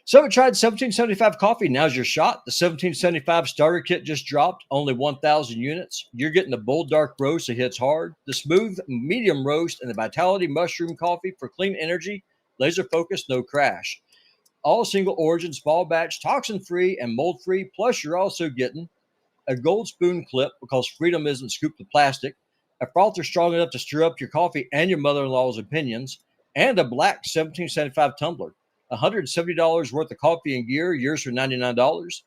So we tried 1775 coffee. Now's your shot. The 1775 starter kit just dropped. Only 1,000 units. You're getting the bold dark roast that hits hard, the smooth medium roast, and the vitality mushroom coffee for clean energy, laser focus, no crash. All single origin, small batch, toxin free, and mold free. Plus, you're also getting a gold spoon clip because freedom isn't scooped with plastic, a frother strong enough to stir up your coffee and your mother-in-law's opinions, and a black 1775 tumbler. $170 worth of coffee and gear, yours for $99.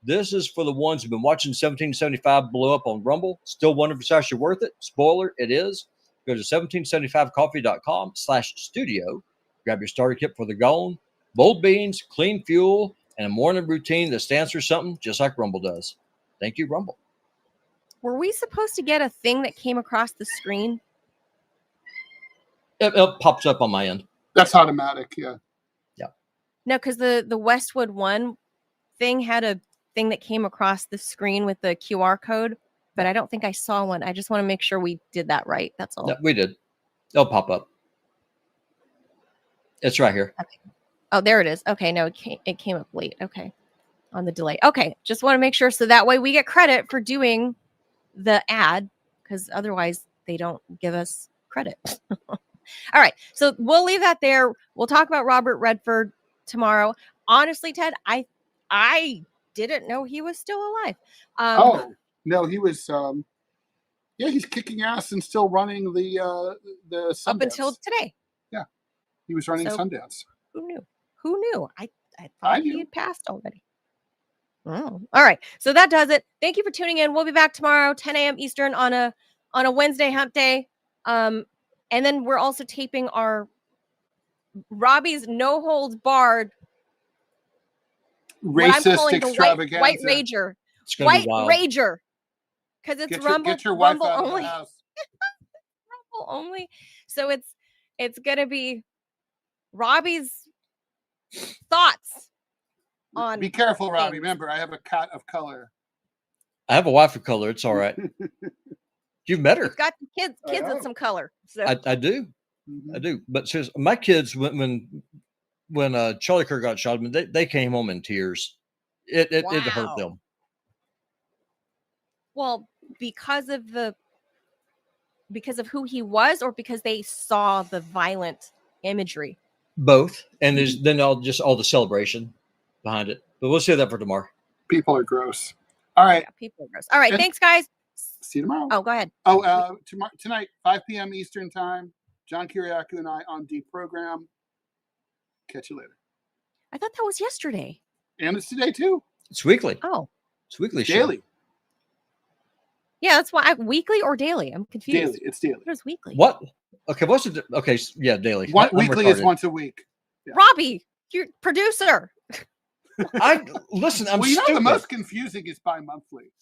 This is for the ones who've been watching 1775 blow up on Rumble. Still wondering if it's actually worth it? Spoiler, it is. Go to 1775coffee.com/studio. Grab your starter kit for the gone. Bold beans, clean fuel, and a morning routine that stands for something just like Rumble does. Thank you, Rumble. Were we supposed to get a thing that came across the screen? It pops up on my end. That's automatic, yeah. No, because the Westwood One thing had a thing that came across the screen with the QR code, but I don't think I saw one. I just want to make sure we did that right. That's all. No, we did. It'll pop up. It's right here. Okay. Oh, there it is. Okay, no, it came up late. Okay, on the delay. Okay, just want to make sure so that way we get credit for doing the ad, because otherwise they don't give us credit. All right, so we'll leave that there. We'll talk about Robert Redford tomorrow. Honestly, Ted, I didn't know he was still alive. Oh no, he was. Yeah, he's kicking ass and still running the Sundance. Up until today. Yeah, he was running Sundance. Who knew? Who knew? I thought he had passed already. Oh, all right. So that does it. Thank you for tuning in. We'll be back tomorrow, 10 a.m. Eastern on a Wednesday hump day. And then we're also taping our Robbie's no holds barred racist extravaganza. White rager. White rager. Because it's Rumble only. Rumble only. So it's gonna be Robbie's thoughts on. Be careful, Robbie. Remember, I have a cat of color. I have a wife of color. It's all right. You've met her. You've got kids with some color. So. I do. Mm-hmm. I do. But seriously, my kids, when Charlie Kirk got shot, they came home in tears. It hurt them. Well, because of who he was, or because they saw the violent imagery? Both. And there's then all the celebration behind it. But we'll save that for tomorrow. People are gross. All right. Yeah, people are gross. All right. Thanks, guys. See you tomorrow. Oh, go ahead. Oh, tonight, 5 p.m. Eastern time. John Kiriakou and I on Deprogram. Catch you later. I thought that was yesterday. And it's today too. It's weekly. Oh. It's weekly. Daily. Show. Yeah, that's why weekly or daily. I'm confused. Daily. It's daily. It was weekly. What? Okay, what's it? Okay, yeah, daily. Weekly is once a week. Yeah. Robbie, your producer. Listen. I'm well, stupid. The most confusing is bi-monthly,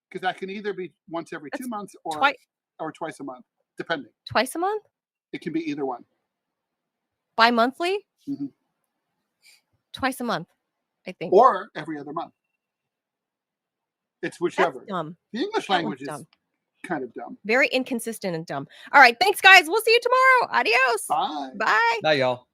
because that can either be once every 2 months or twice a month, depending. Twice a month? It can be either one. Bi-monthly? Mm-hmm. Twice a month, I think. Or every other month. It's whichever. That's dumb. The English language is kind of dumb. Very inconsistent and dumb. All right. Thanks, guys. We'll see you tomorrow. Adios. Bye. Bye. Bye, y'all.